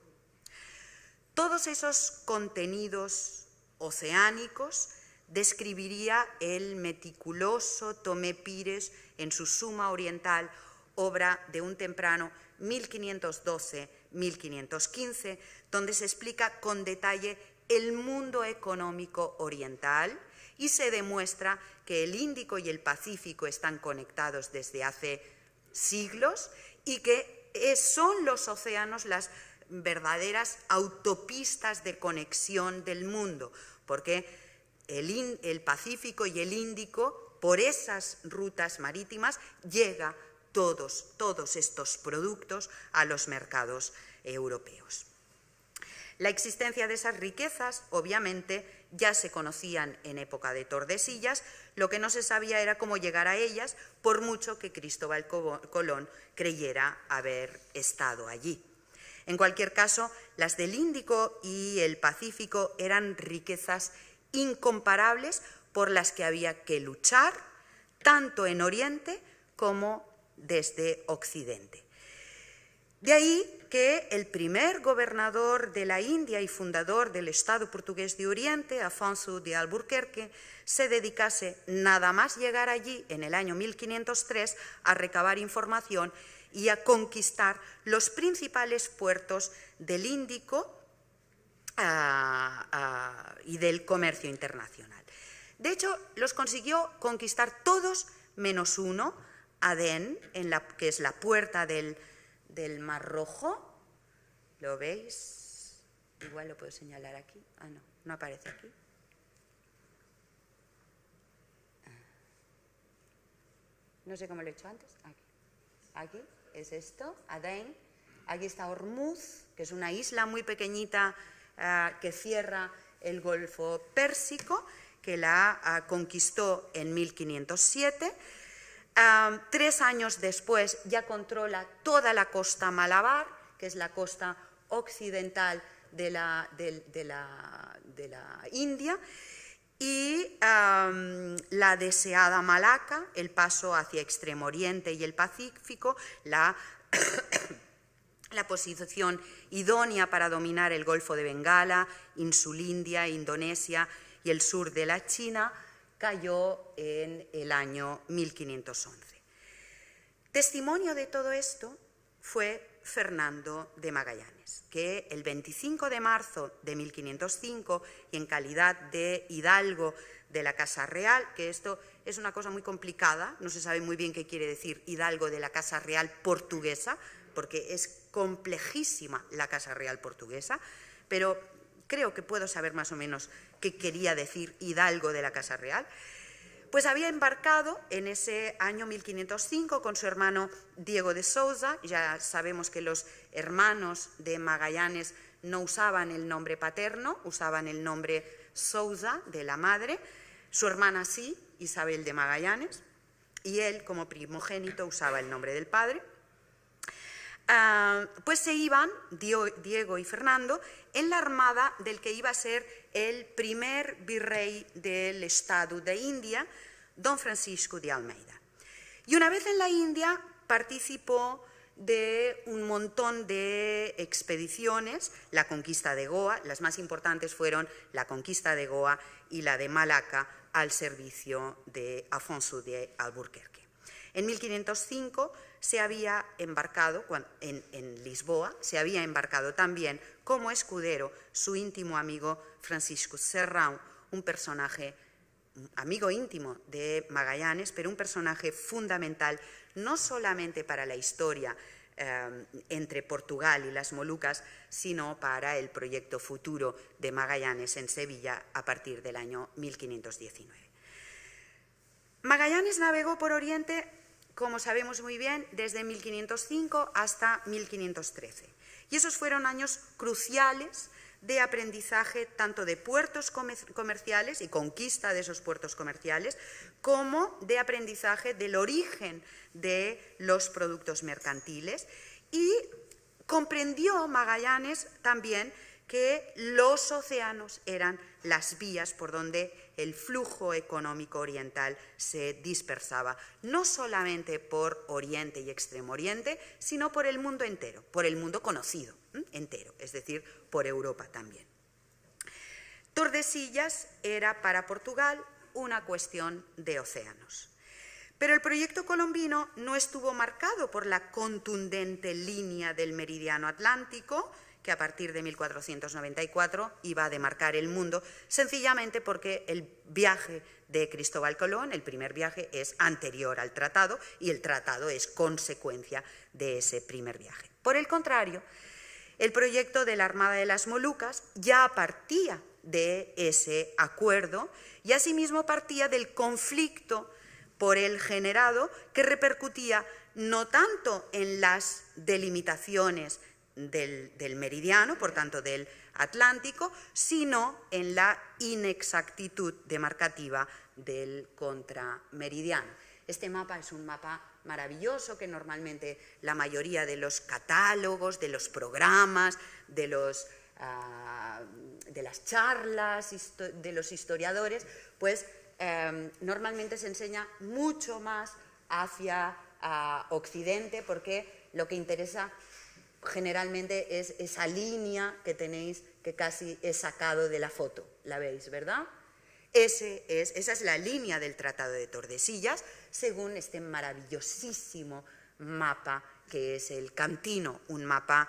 Todos esos contenidos oceánicos describiría el meticuloso Tomé Pires en su Suma Oriental, obra de un temprano 1512-1515, donde se explica con detalle el mundo económico oriental y se demuestra que el Índico y el Pacífico están conectados desde hace siglos y que son los océanos las verdaderas autopistas de conexión del mundo, porque el Pacífico y el Índico, por esas rutas marítimas, llega todos estos productos a los mercados europeos. La existencia de esas riquezas, obviamente, ya se conocían en época de Tordesillas, lo que no se sabía era cómo llegar a ellas, por mucho que Cristóbal Colón creyera haber estado allí. En cualquier caso, las del Índico y el Pacífico eran riquezas incomparables por las que había que luchar, tanto en Oriente como desde Occidente. De ahí que el primer gobernador de la India y fundador del Estado portugués de Oriente, Afonso de Albuquerque, se dedicase nada más llegar allí en el año 1503 a recabar información y a conquistar los principales puertos del Índico y del comercio internacional. De hecho, los consiguió conquistar todos menos uno, Adén, que es la puerta del Mar Rojo. ¿Lo veis? Igual lo puedo señalar aquí. Ah, no, no aparece aquí. No sé cómo lo he hecho antes. Aquí es esto, Adén. Aquí está Hormuz, que es una isla muy pequeñita que cierra el Golfo Pérsico, que la conquistó en 1507. 3 años después ya controla toda la costa Malabar, que es la costa occidental de la India, y la deseada Malaca, el paso hacia Extremo Oriente y el Pacífico, la posición idónea para dominar el Golfo de Bengala, Insulindia, Indonesia y el sur de la China, cayó en el año 1511. Testimonio de todo esto fue Fernando de Magallanes, que el 25 de marzo de 1505, y en calidad de hidalgo de la Casa Real, que esto es una cosa muy complicada, no se sabe muy bien qué quiere decir hidalgo de la Casa Real portuguesa, porque es complejísima la Casa Real portuguesa, pero creo que puedo saber más o menos qué quería decir hidalgo de la Casa Real. Pues había embarcado en ese año 1505 con su hermano Diego de Sousa. Ya sabemos que los hermanos de Magallanes no usaban el nombre paterno, usaban el nombre Sousa de la madre. Su hermana sí, Isabel de Magallanes, y él como primogénito usaba el nombre del padre. Pues se iban, Diego y Fernando, en la armada del que iba a ser el primer virrey del Estado de India, don Francisco de Almeida. Y una vez en la India participó de un montón de expediciones, la conquista de Goa, las más importantes fueron la conquista de Goa y la de Malaca al servicio de Afonso de Alburquerque. En 1505 se había embarcado, en Lisboa, se había embarcado también como escudero su íntimo amigo Francisco Serrão, un personaje amigo íntimo de Magallanes, pero un personaje fundamental no solamente para la historia entre Portugal y las Molucas, sino para el proyecto futuro de Magallanes en Sevilla a partir del año 1519. Magallanes navegó por Oriente, como sabemos muy bien, desde 1505 hasta 1513. Y esos fueron años cruciales de aprendizaje tanto de puertos comerciales y conquista de esos puertos comerciales, como de aprendizaje del origen de los productos mercantiles, y comprendió Magallanes también que los océanos eran las vías por donde el flujo económico oriental se dispersaba, no solamente por Oriente y Extremo Oriente, sino por el mundo entero, por el mundo conocido entero, es decir, por Europa también. Tordesillas era para Portugal una cuestión de océanos. Pero el proyecto colombino no estuvo marcado por la contundente línea del meridiano atlántico, que a partir de 1494 iba a demarcar el mundo, sencillamente porque el viaje de Cristóbal Colón, el primer viaje, es anterior al tratado y el tratado es consecuencia de ese primer viaje. Por el contrario, el proyecto de la Armada de las Molucas ya partía de ese acuerdo y asimismo partía del conflicto por él generado, que repercutía no tanto en las delimitaciones del meridiano, por tanto del Atlántico, sino en la inexactitud demarcativa del contrameridiano. Este mapa es un mapa maravilloso que normalmente la mayoría de los catálogos, de los programas, de las charlas de los historiadores, pues normalmente se enseña mucho más hacia Occidente, porque lo que interesa generalmente es esa línea que tenéis, que casi he sacado de la foto, ¿la veis, verdad? Esa es la línea del Tratado de Tordesillas, según este maravillosísimo mapa que es el Cantino, un mapa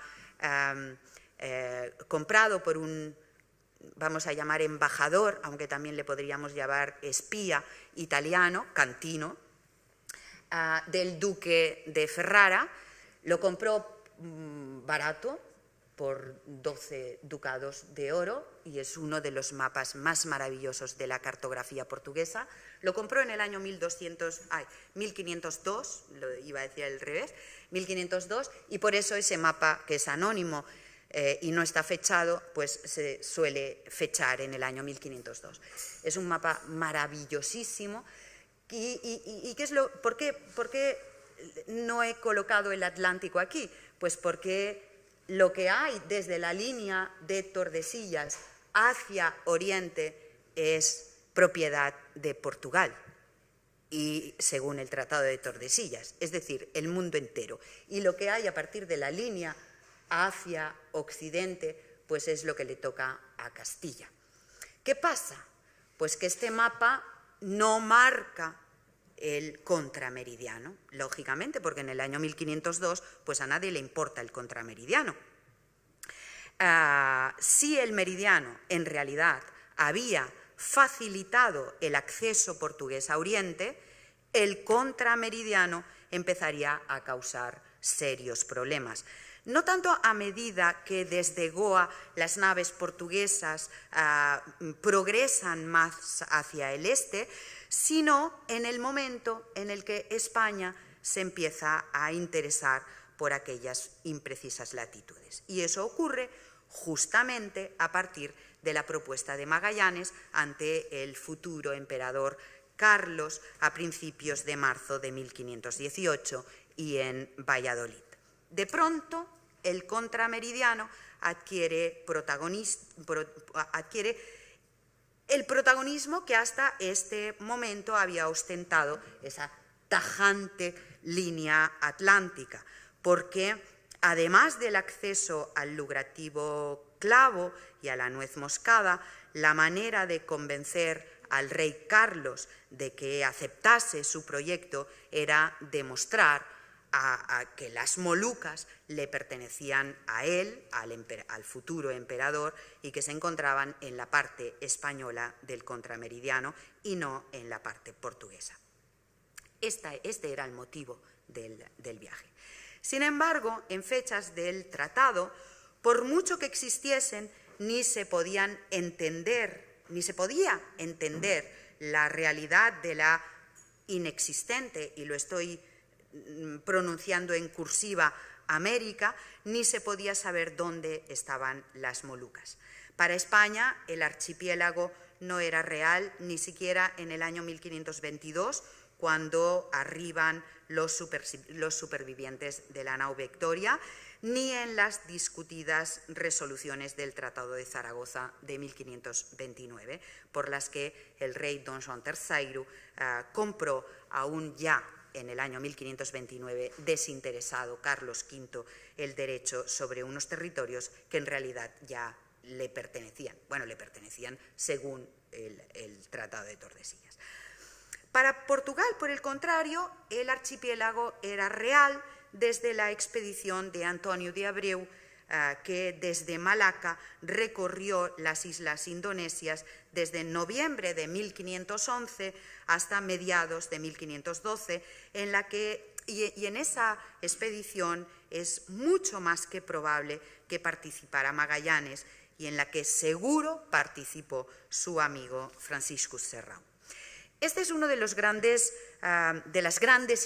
comprado por un, vamos a llamar embajador, aunque también le podríamos llamar espía italiano, Cantino, del duque de Ferrara. Lo compró barato, por 12 ducados de oro, y es uno de los mapas más maravillosos de la cartografía portuguesa. Lo compró en el año 1502, lo iba a decir al revés, 1502, y por eso ese mapa, que es anónimo y no está fechado, pues se suele fechar en el año 1502. Es un mapa maravillosísimo. ¿Y qué es por qué no he colocado el Atlántico aquí? Pues porque lo que hay desde la línea de Tordesillas hacia Oriente es propiedad de Portugal, y según el Tratado de Tordesillas, es decir, el mundo entero. Y lo que hay a partir de la línea hacia Occidente, pues es lo que le toca a Castilla. ¿Qué pasa? Pues que este mapa no marca el contrameridiano, lógicamente, porque en el año 1502 pues a nadie le importa el contrameridiano. Si el meridiano en realidad había facilitado el acceso portugués a Oriente, el contrameridiano empezaría a causar serios problemas. No tanto a medida que desde Goa las naves portuguesas progresan más hacia el este, sino en el momento en el que España se empieza a interesar por aquellas imprecisas latitudes. Y eso ocurre justamente a partir de la propuesta de Magallanes ante el futuro emperador Carlos a principios de marzo de 1518 y en Valladolid. De pronto, el contrameridiano adquiere el protagonismo que hasta este momento había ostentado esa tajante línea atlántica, porque además del acceso al lucrativo clavo y a la nuez moscada, la manera de convencer al rey Carlos de que aceptase su proyecto era demostrar a que las Molucas le pertenecían a él, al futuro emperador, y que se encontraban en la parte española del contrameridiano y no en la parte portuguesa. Este era el motivo del viaje. Sin embargo, en fechas del tratado, por mucho que existiesen, ni se podía entender la realidad de la inexistente, y lo estoy pronunciando en cursiva, América, ni se podía saber dónde estaban las Molucas. Para España, el archipiélago no era real ni siquiera en el año 1522, cuando arriban los supervivientes de la nao Victoria, ni en las discutidas resoluciones del Tratado de Zaragoza de 1529, por las que el rey Don Joan III compró aún ya en el año 1529, desinteresado Carlos V, el derecho sobre unos territorios que en realidad ya le pertenecían. Bueno, le pertenecían según el Tratado de Tordesillas. Para Portugal, por el contrario, el archipiélago era real desde la expedición de Antonio de Abreu, que desde Malaca recorrió las islas indonesias desde noviembre de 1511 hasta mediados de 1512, y en esa expedición es mucho más que probable que participara Magallanes, y en la que seguro participó su amigo Francisco Serrao. Este es uno de las grandes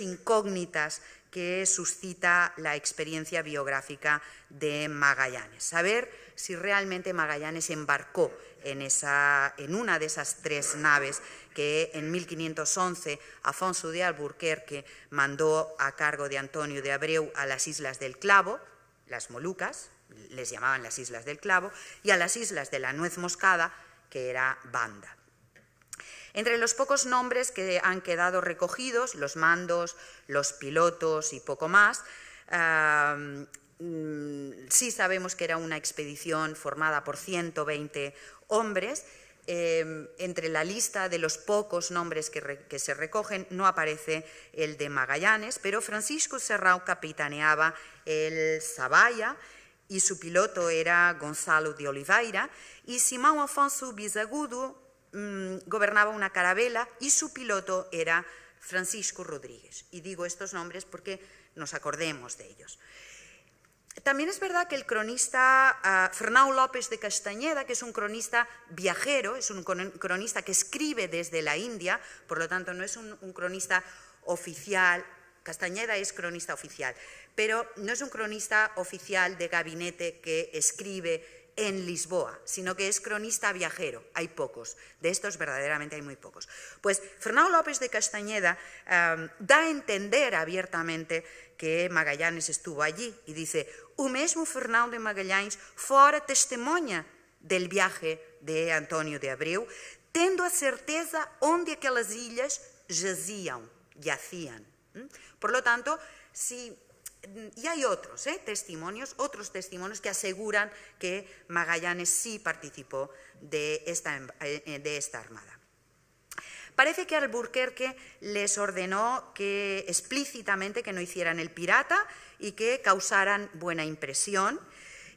incógnitas que suscita la experiencia biográfica de Magallanes. Saber si realmente Magallanes embarcó en una de esas tres naves que en 1511 Afonso de Alburquerque mandó a cargo de Antonio de Abreu a las Islas del Clavo, las Molucas, les llamaban las Islas del Clavo, y a las Islas de la Nuez Moscada, que era Banda. Entre los pocos nombres que han quedado recogidos, los mandos, los pilotos y poco más, sí sabemos que era una expedición formada por 120 hombres. Entre la lista de los pocos nombres que se recogen no aparece el de Magallanes, pero Francisco Serrao capitaneaba el Sabaya y su piloto era Gonzalo de Oliveira, y Simão Afonso Bisagudo gobernaba una carabela y su piloto era Francisco Rodríguez. Y digo estos nombres porque nos acordemos de ellos. También es verdad que el cronista Fernão López de Castañeda, que es un cronista viajero, es un cronista que escribe desde la India, por lo tanto no es un cronista oficial. Castañeda es cronista oficial, pero no es un cronista oficial de gabinete que escribe en Lisboa, sino que es cronista viajero. Hay pocos, de estos verdaderamente hay muy pocos. Pues Fernão López de Castañeda da a entender abiertamente que Magallanes estuvo allí y dice: o mesmo Fernão de Magalhães fora testemunha del viaje de Antonio de Abreu, tendo a certeza onde aquelas ilhas yacían. Por lo tanto, y hay otros testimonios que aseguran que Magallanes sí participó de esta armada. Parece que Alburquerque les ordenó explícitamente que no hicieran el pirata y que causaran buena impresión.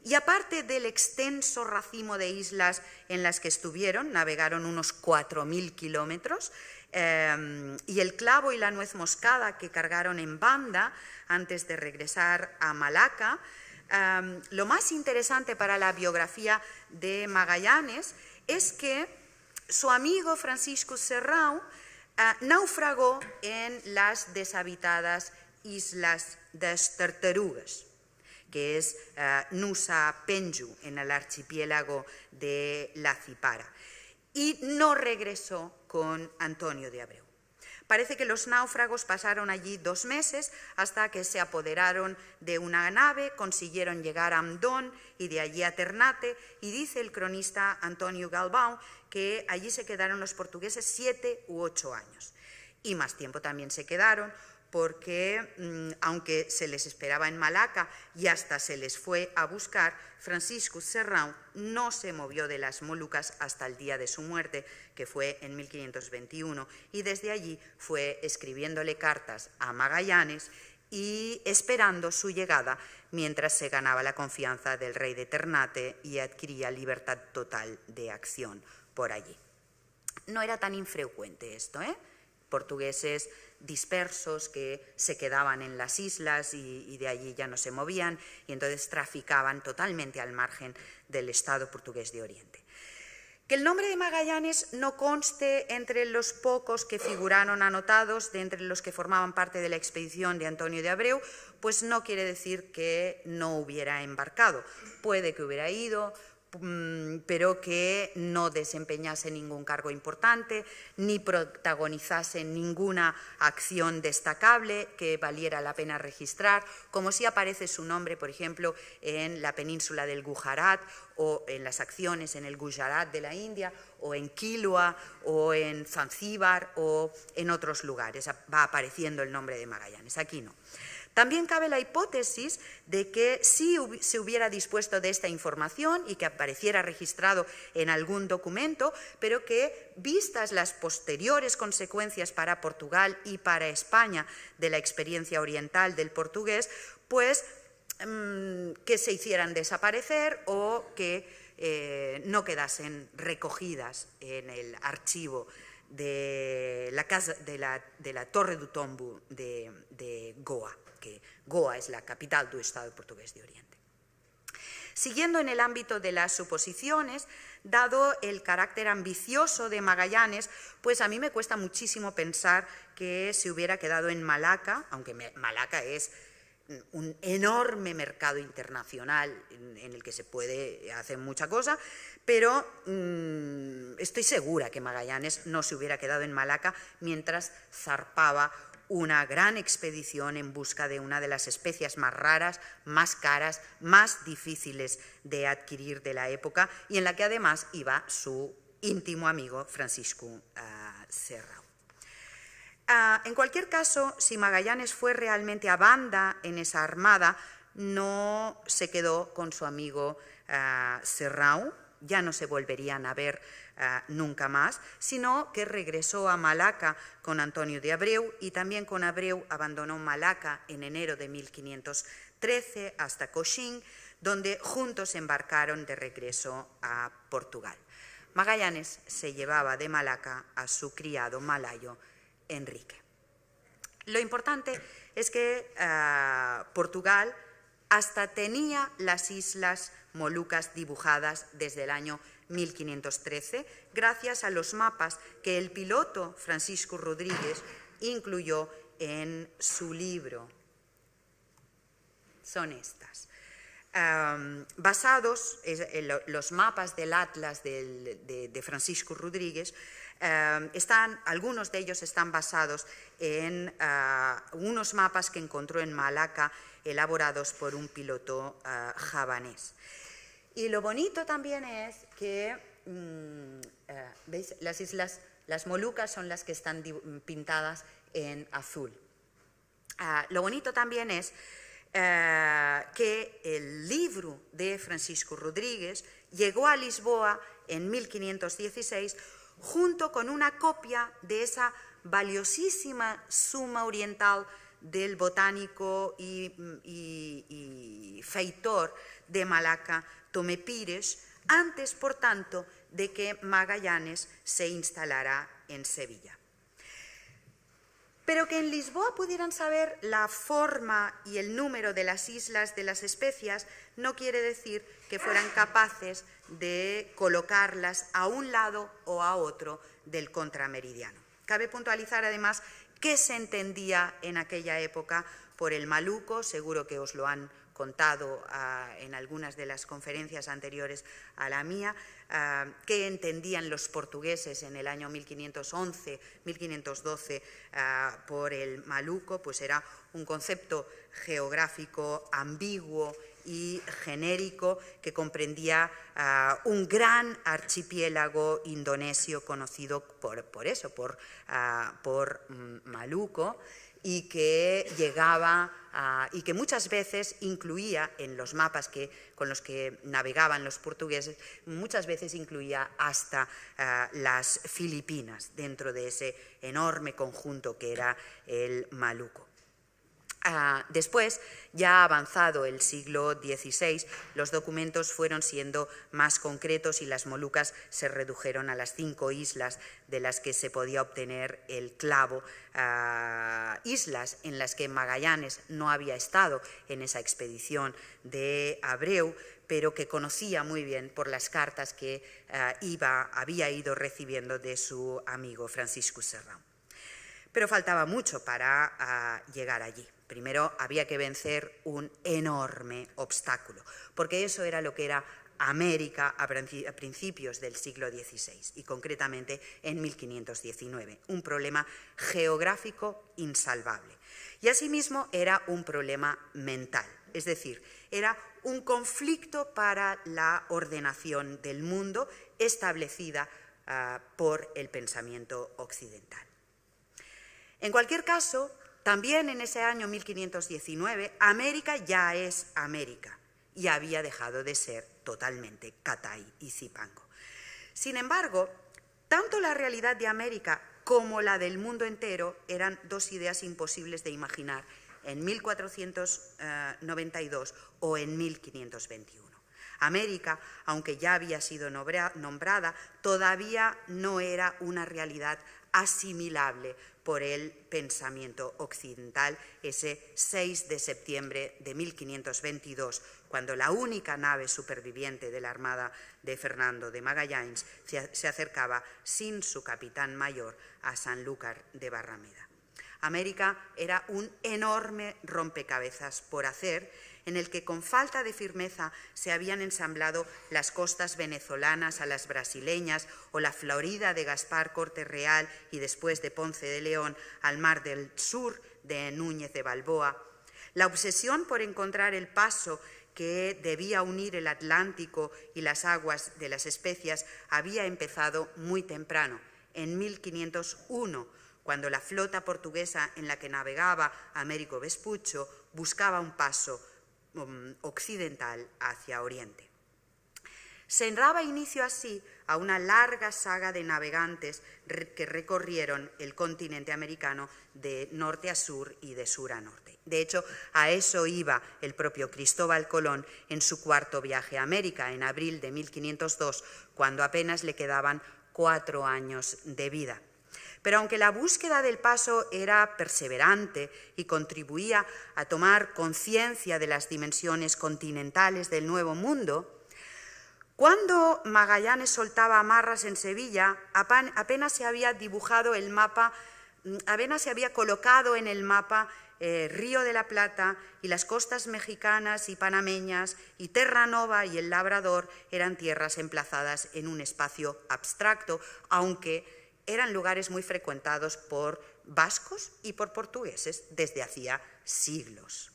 Y aparte del extenso racimo de islas en las que estuvieron, navegaron unos 4.000 kilómetros, y el clavo y la nuez moscada que cargaron en Banda antes de regresar a Malaca. Lo más interesante para la biografía de Magallanes es que su amigo Francisco Serrao naufragó en las deshabitadas Islas das Tartarugas, que es Nusa Penjuru, en el archipiélago de La Cipara, y no regresó con Antonio de Abreu. Parece que los náufragos pasaron allí 2 meses hasta que se apoderaron de una nave, consiguieron llegar a Amdón y de allí a Ternate, y dice el cronista Antonio Galbao que allí se quedaron los portugueses 7 u 8 años. Y más tiempo también se quedaron, porque aunque se les esperaba en Malaca y hasta se les fue a buscar, Francisco Serrão no se movió de las Molucas hasta el día de su muerte, que fue en 1521, y desde allí fue escribiéndole cartas a Magallanes y esperando su llegada mientras se ganaba la confianza del rey de Ternate y adquiría libertad total de acción por allí. No era tan infrecuente esto, portugueses dispersos que se quedaban en las islas y de allí ya no se movían, y entonces traficaban totalmente al margen del Estado portugués de Oriente. Que el nombre de Magallanes no conste entre los pocos que figuraron anotados de entre los que formaban parte de la expedición de Antonio de Abreu, pues no quiere decir que no hubiera embarcado. Puede que hubiera ido, pero que no desempeñase ningún cargo importante, ni protagonizase ninguna acción destacable que valiera la pena registrar, como si aparece su nombre, por ejemplo, en la península del Gujarat, o en las acciones en el Gujarat de la India, o en Quilua, o en Zanzíbar, o en otros lugares. Va apareciendo el nombre de Magallanes, aquí no. También cabe la hipótesis de que sí se hubiera dispuesto de esta información y que apareciera registrado en algún documento, pero que, vistas las posteriores consecuencias para Portugal y para España de la experiencia oriental del portugués, pues que se hicieran desaparecer o que no quedasen recogidas en el archivo de la casa de la Torre do Tombo de Goa, que Goa es la capital del Estado portugués de Oriente. Siguiendo en el ámbito de las suposiciones, dado el carácter ambicioso de Magallanes, pues a mí me cuesta muchísimo pensar que se hubiera quedado en Malaca, aunque Malaca es un enorme mercado internacional en el que se puede hacer mucha cosa, pero estoy segura que Magallanes no se hubiera quedado en Malaca mientras zarpaba una gran expedición en busca de una de las especias más raras, más caras, más difíciles de adquirir de la época, y en la que además iba su íntimo amigo Francisco Serrão. En cualquier caso, si Magallanes fue realmente a banda en esa armada, no se quedó con su amigo Serrão, ya no se volverían a ver nunca más, sino que regresó a Malaca con Antonio de Abreu, y también con Abreu abandonó Malaca en enero de 1513 hasta Coxín, donde juntos embarcaron de regreso a Portugal. Magallanes se llevaba de Malaca a su criado malayo Enrique. Lo importante es que Portugal hasta tenía las Islas Molucas dibujadas desde el año 1513, gracias a los mapas que el piloto Francisco Rodríguez incluyó en su libro. Son estas. Basados en los mapas del Atlas de Francisco Rodríguez, algunos de ellos están basados en unos mapas que encontró en Malaca, elaborados por un piloto javanés. Y lo bonito también es que, ¿veis? Las islas, las Molucas son las que están pintadas en azul. Lo bonito también es que el libro de Francisco Rodríguez llegó a Lisboa en 1516 junto con una copia de esa valiosísima Suma Oriental del botánico y feitor de Malaca, Tomé Pires, antes, por tanto, de que Magallanes se instalara en Sevilla. Pero que en Lisboa pudieran saber la forma y el número de las islas de las especias no quiere decir que fueran capaces de colocarlas a un lado o a otro del contrameridiano. Cabe puntualizar además qué se entendía en aquella época por el maluco, seguro que os lo han contado en algunas de las conferencias anteriores a la mía, qué entendían los portugueses en el año 1511, 1512 por el Maluco, pues era un concepto geográfico ambiguo y genérico que comprendía un gran archipiélago indonesio conocido por Maluco, y que llegaba y que muchas veces incluía en los mapas con los que navegaban los portugueses, muchas veces incluía hasta las Filipinas dentro de ese enorme conjunto que era el Maluco. Después, ya avanzado el siglo XVI, los documentos fueron siendo más concretos y las Molucas se redujeron a las 5 islas de las que se podía obtener el clavo, islas en las que Magallanes no había estado en esa expedición de Abreu, pero que conocía muy bien por las cartas que había ido recibiendo de su amigo Francisco Serrão. Pero faltaba mucho para llegar allí. Primero había que vencer un enorme obstáculo, porque eso era lo que era América a principios del siglo XVI y concretamente en 1519, un problema geográfico insalvable. Y asimismo era un problema mental, es decir, era un conflicto para la ordenación del mundo establecida por el pensamiento occidental. En cualquier caso, también en ese año 1519, América ya es América y había dejado de ser totalmente Catay y Zipango. Sin embargo, tanto la realidad de América como la del mundo entero eran dos ideas imposibles de imaginar en 1492 o en 1521. América, aunque ya había sido nombrada, todavía no era una realidad asimilable por el pensamiento occidental ese 6 de septiembre de 1522, cuando la única nave superviviente de la armada de Fernando de Magallanes se acercaba sin su capitán mayor a Sanlúcar de Barrameda. América era un enorme rompecabezas por hacer, en el que con falta de firmeza se habían ensamblado las costas venezolanas a las brasileñas o la Florida de Gaspar Corte Real y después de Ponce de León al Mar del Sur de Núñez de Balboa. La obsesión por encontrar el paso que debía unir el Atlántico y las aguas de las Especias había empezado muy temprano, en 1501, cuando la flota portuguesa en la que navegaba Américo Vespuccio buscaba un paso occidental hacia Oriente. Se daba inicio así a una larga saga de navegantes que recorrieron el continente americano de norte a sur y de sur a norte. De hecho, a eso iba el propio Cristóbal Colón en su cuarto viaje a América, en abril de 1502, cuando apenas le quedaban 4 años de vida. Pero aunque la búsqueda del paso era perseverante y contribuía a tomar conciencia de las dimensiones continentales del Nuevo Mundo, cuando Magallanes soltaba amarras en Sevilla, apenas se había dibujado el mapa, apenas se había colocado en el mapa Río de la Plata, y las costas mexicanas y panameñas y Terranova y el Labrador eran tierras emplazadas en un espacio abstracto, aunque eran lugares muy frecuentados por vascos y por portugueses desde hacía siglos.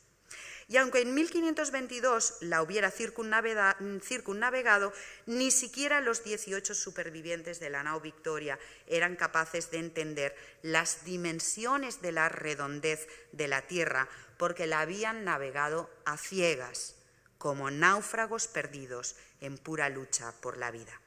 Y aunque en 1522 la hubiera circunnavegado, ni siquiera los 18 supervivientes de la nao Victoria eran capaces de entender las dimensiones de la redondez de la Tierra, porque la habían navegado a ciegas, como náufragos perdidos en pura lucha por la vida.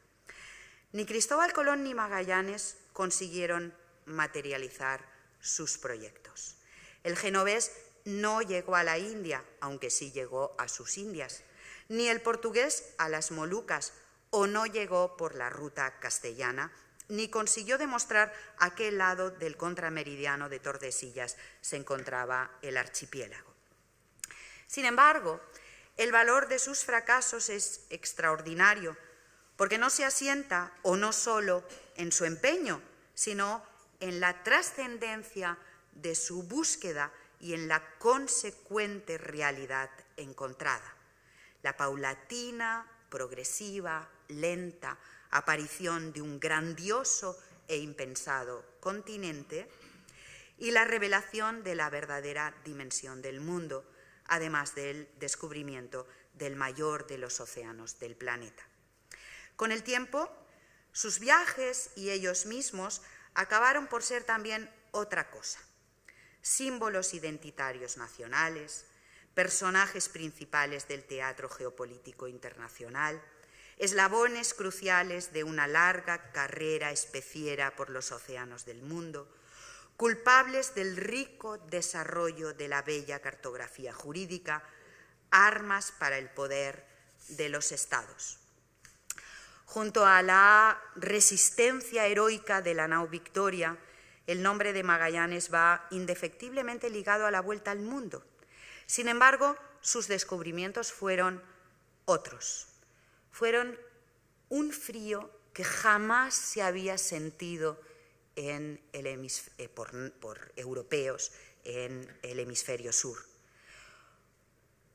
Ni Cristóbal Colón ni Magallanes consiguieron materializar sus proyectos. El genovés no llegó a la India, aunque sí llegó a sus Indias, ni el portugués a las Molucas, o no llegó por la ruta castellana, ni consiguió demostrar a qué lado del contrameridiano de Tordesillas se encontraba el archipiélago. Sin embargo, el valor de sus fracasos es extraordinario, porque no se asienta, o no solo en su empeño, sino en la trascendencia de su búsqueda y en la consecuente realidad encontrada, la paulatina, progresiva, lenta aparición de un grandioso e impensado continente y la revelación de la verdadera dimensión del mundo, además del descubrimiento del mayor de los océanos del planeta. Con el tiempo, sus viajes y ellos mismos acabaron por ser también otra cosa: símbolos identitarios nacionales, personajes principales del teatro geopolítico internacional, eslabones cruciales de una larga carrera especiera por los océanos del mundo, culpables del rico desarrollo de la bella cartografía jurídica, armas para el poder de los estados. Junto a la resistencia heroica de la nao Victoria, el nombre de Magallanes va indefectiblemente ligado a la vuelta al mundo. Sin embargo, sus descubrimientos fueron otros. Fueron un frío que jamás se había sentido por europeos en el hemisferio sur.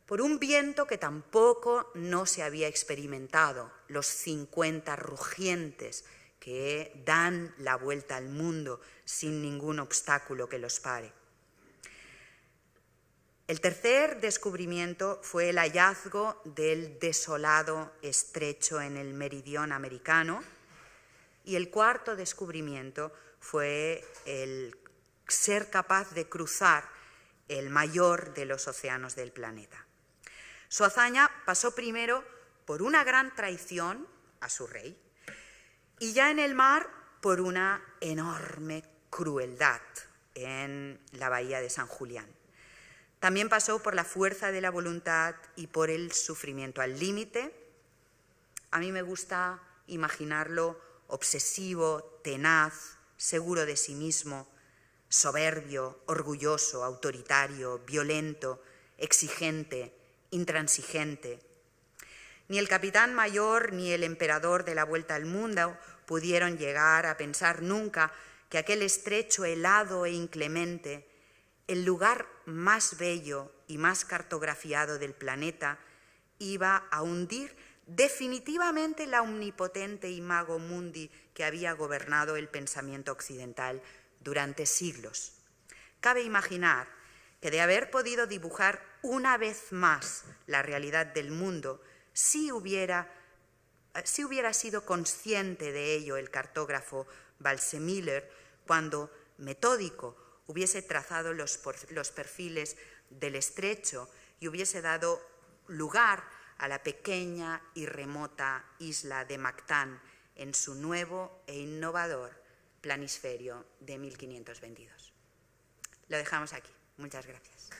Por un viento que tampoco no se había experimentado, los 50 rugientes que dan la vuelta al mundo sin ningún obstáculo que los pare. El tercer descubrimiento fue el hallazgo del desolado estrecho en el meridión americano, y el cuarto descubrimiento fue el ser capaz de cruzar el mayor de los océanos del planeta. Su hazaña pasó primero por una gran traición a su rey y ya en el mar por una enorme crueldad en la bahía de San Julián. También pasó por la fuerza de la voluntad y por el sufrimiento al límite. A mí me gusta imaginarlo obsesivo, tenaz, seguro de sí mismo, soberbio, orgulloso, autoritario, violento, exigente, intransigente. Ni el capitán mayor ni el emperador de la vuelta al mundo pudieron llegar a pensar nunca que aquel estrecho helado e inclemente, el lugar más bello y más cartografiado del planeta, iba a hundir definitivamente la omnipotente imago mundi que había gobernado el pensamiento occidental durante siglos. Cabe imaginar que de haber podido dibujar una vez más la realidad del mundo, si hubiera sido consciente de ello el cartógrafo Waldseemüller, cuando, metódico, hubiese trazado los perfiles del estrecho y hubiese dado lugar a la pequeña y remota isla de Mactán en su nuevo e innovador planisferio de 1522. Lo dejamos aquí. Muchas gracias.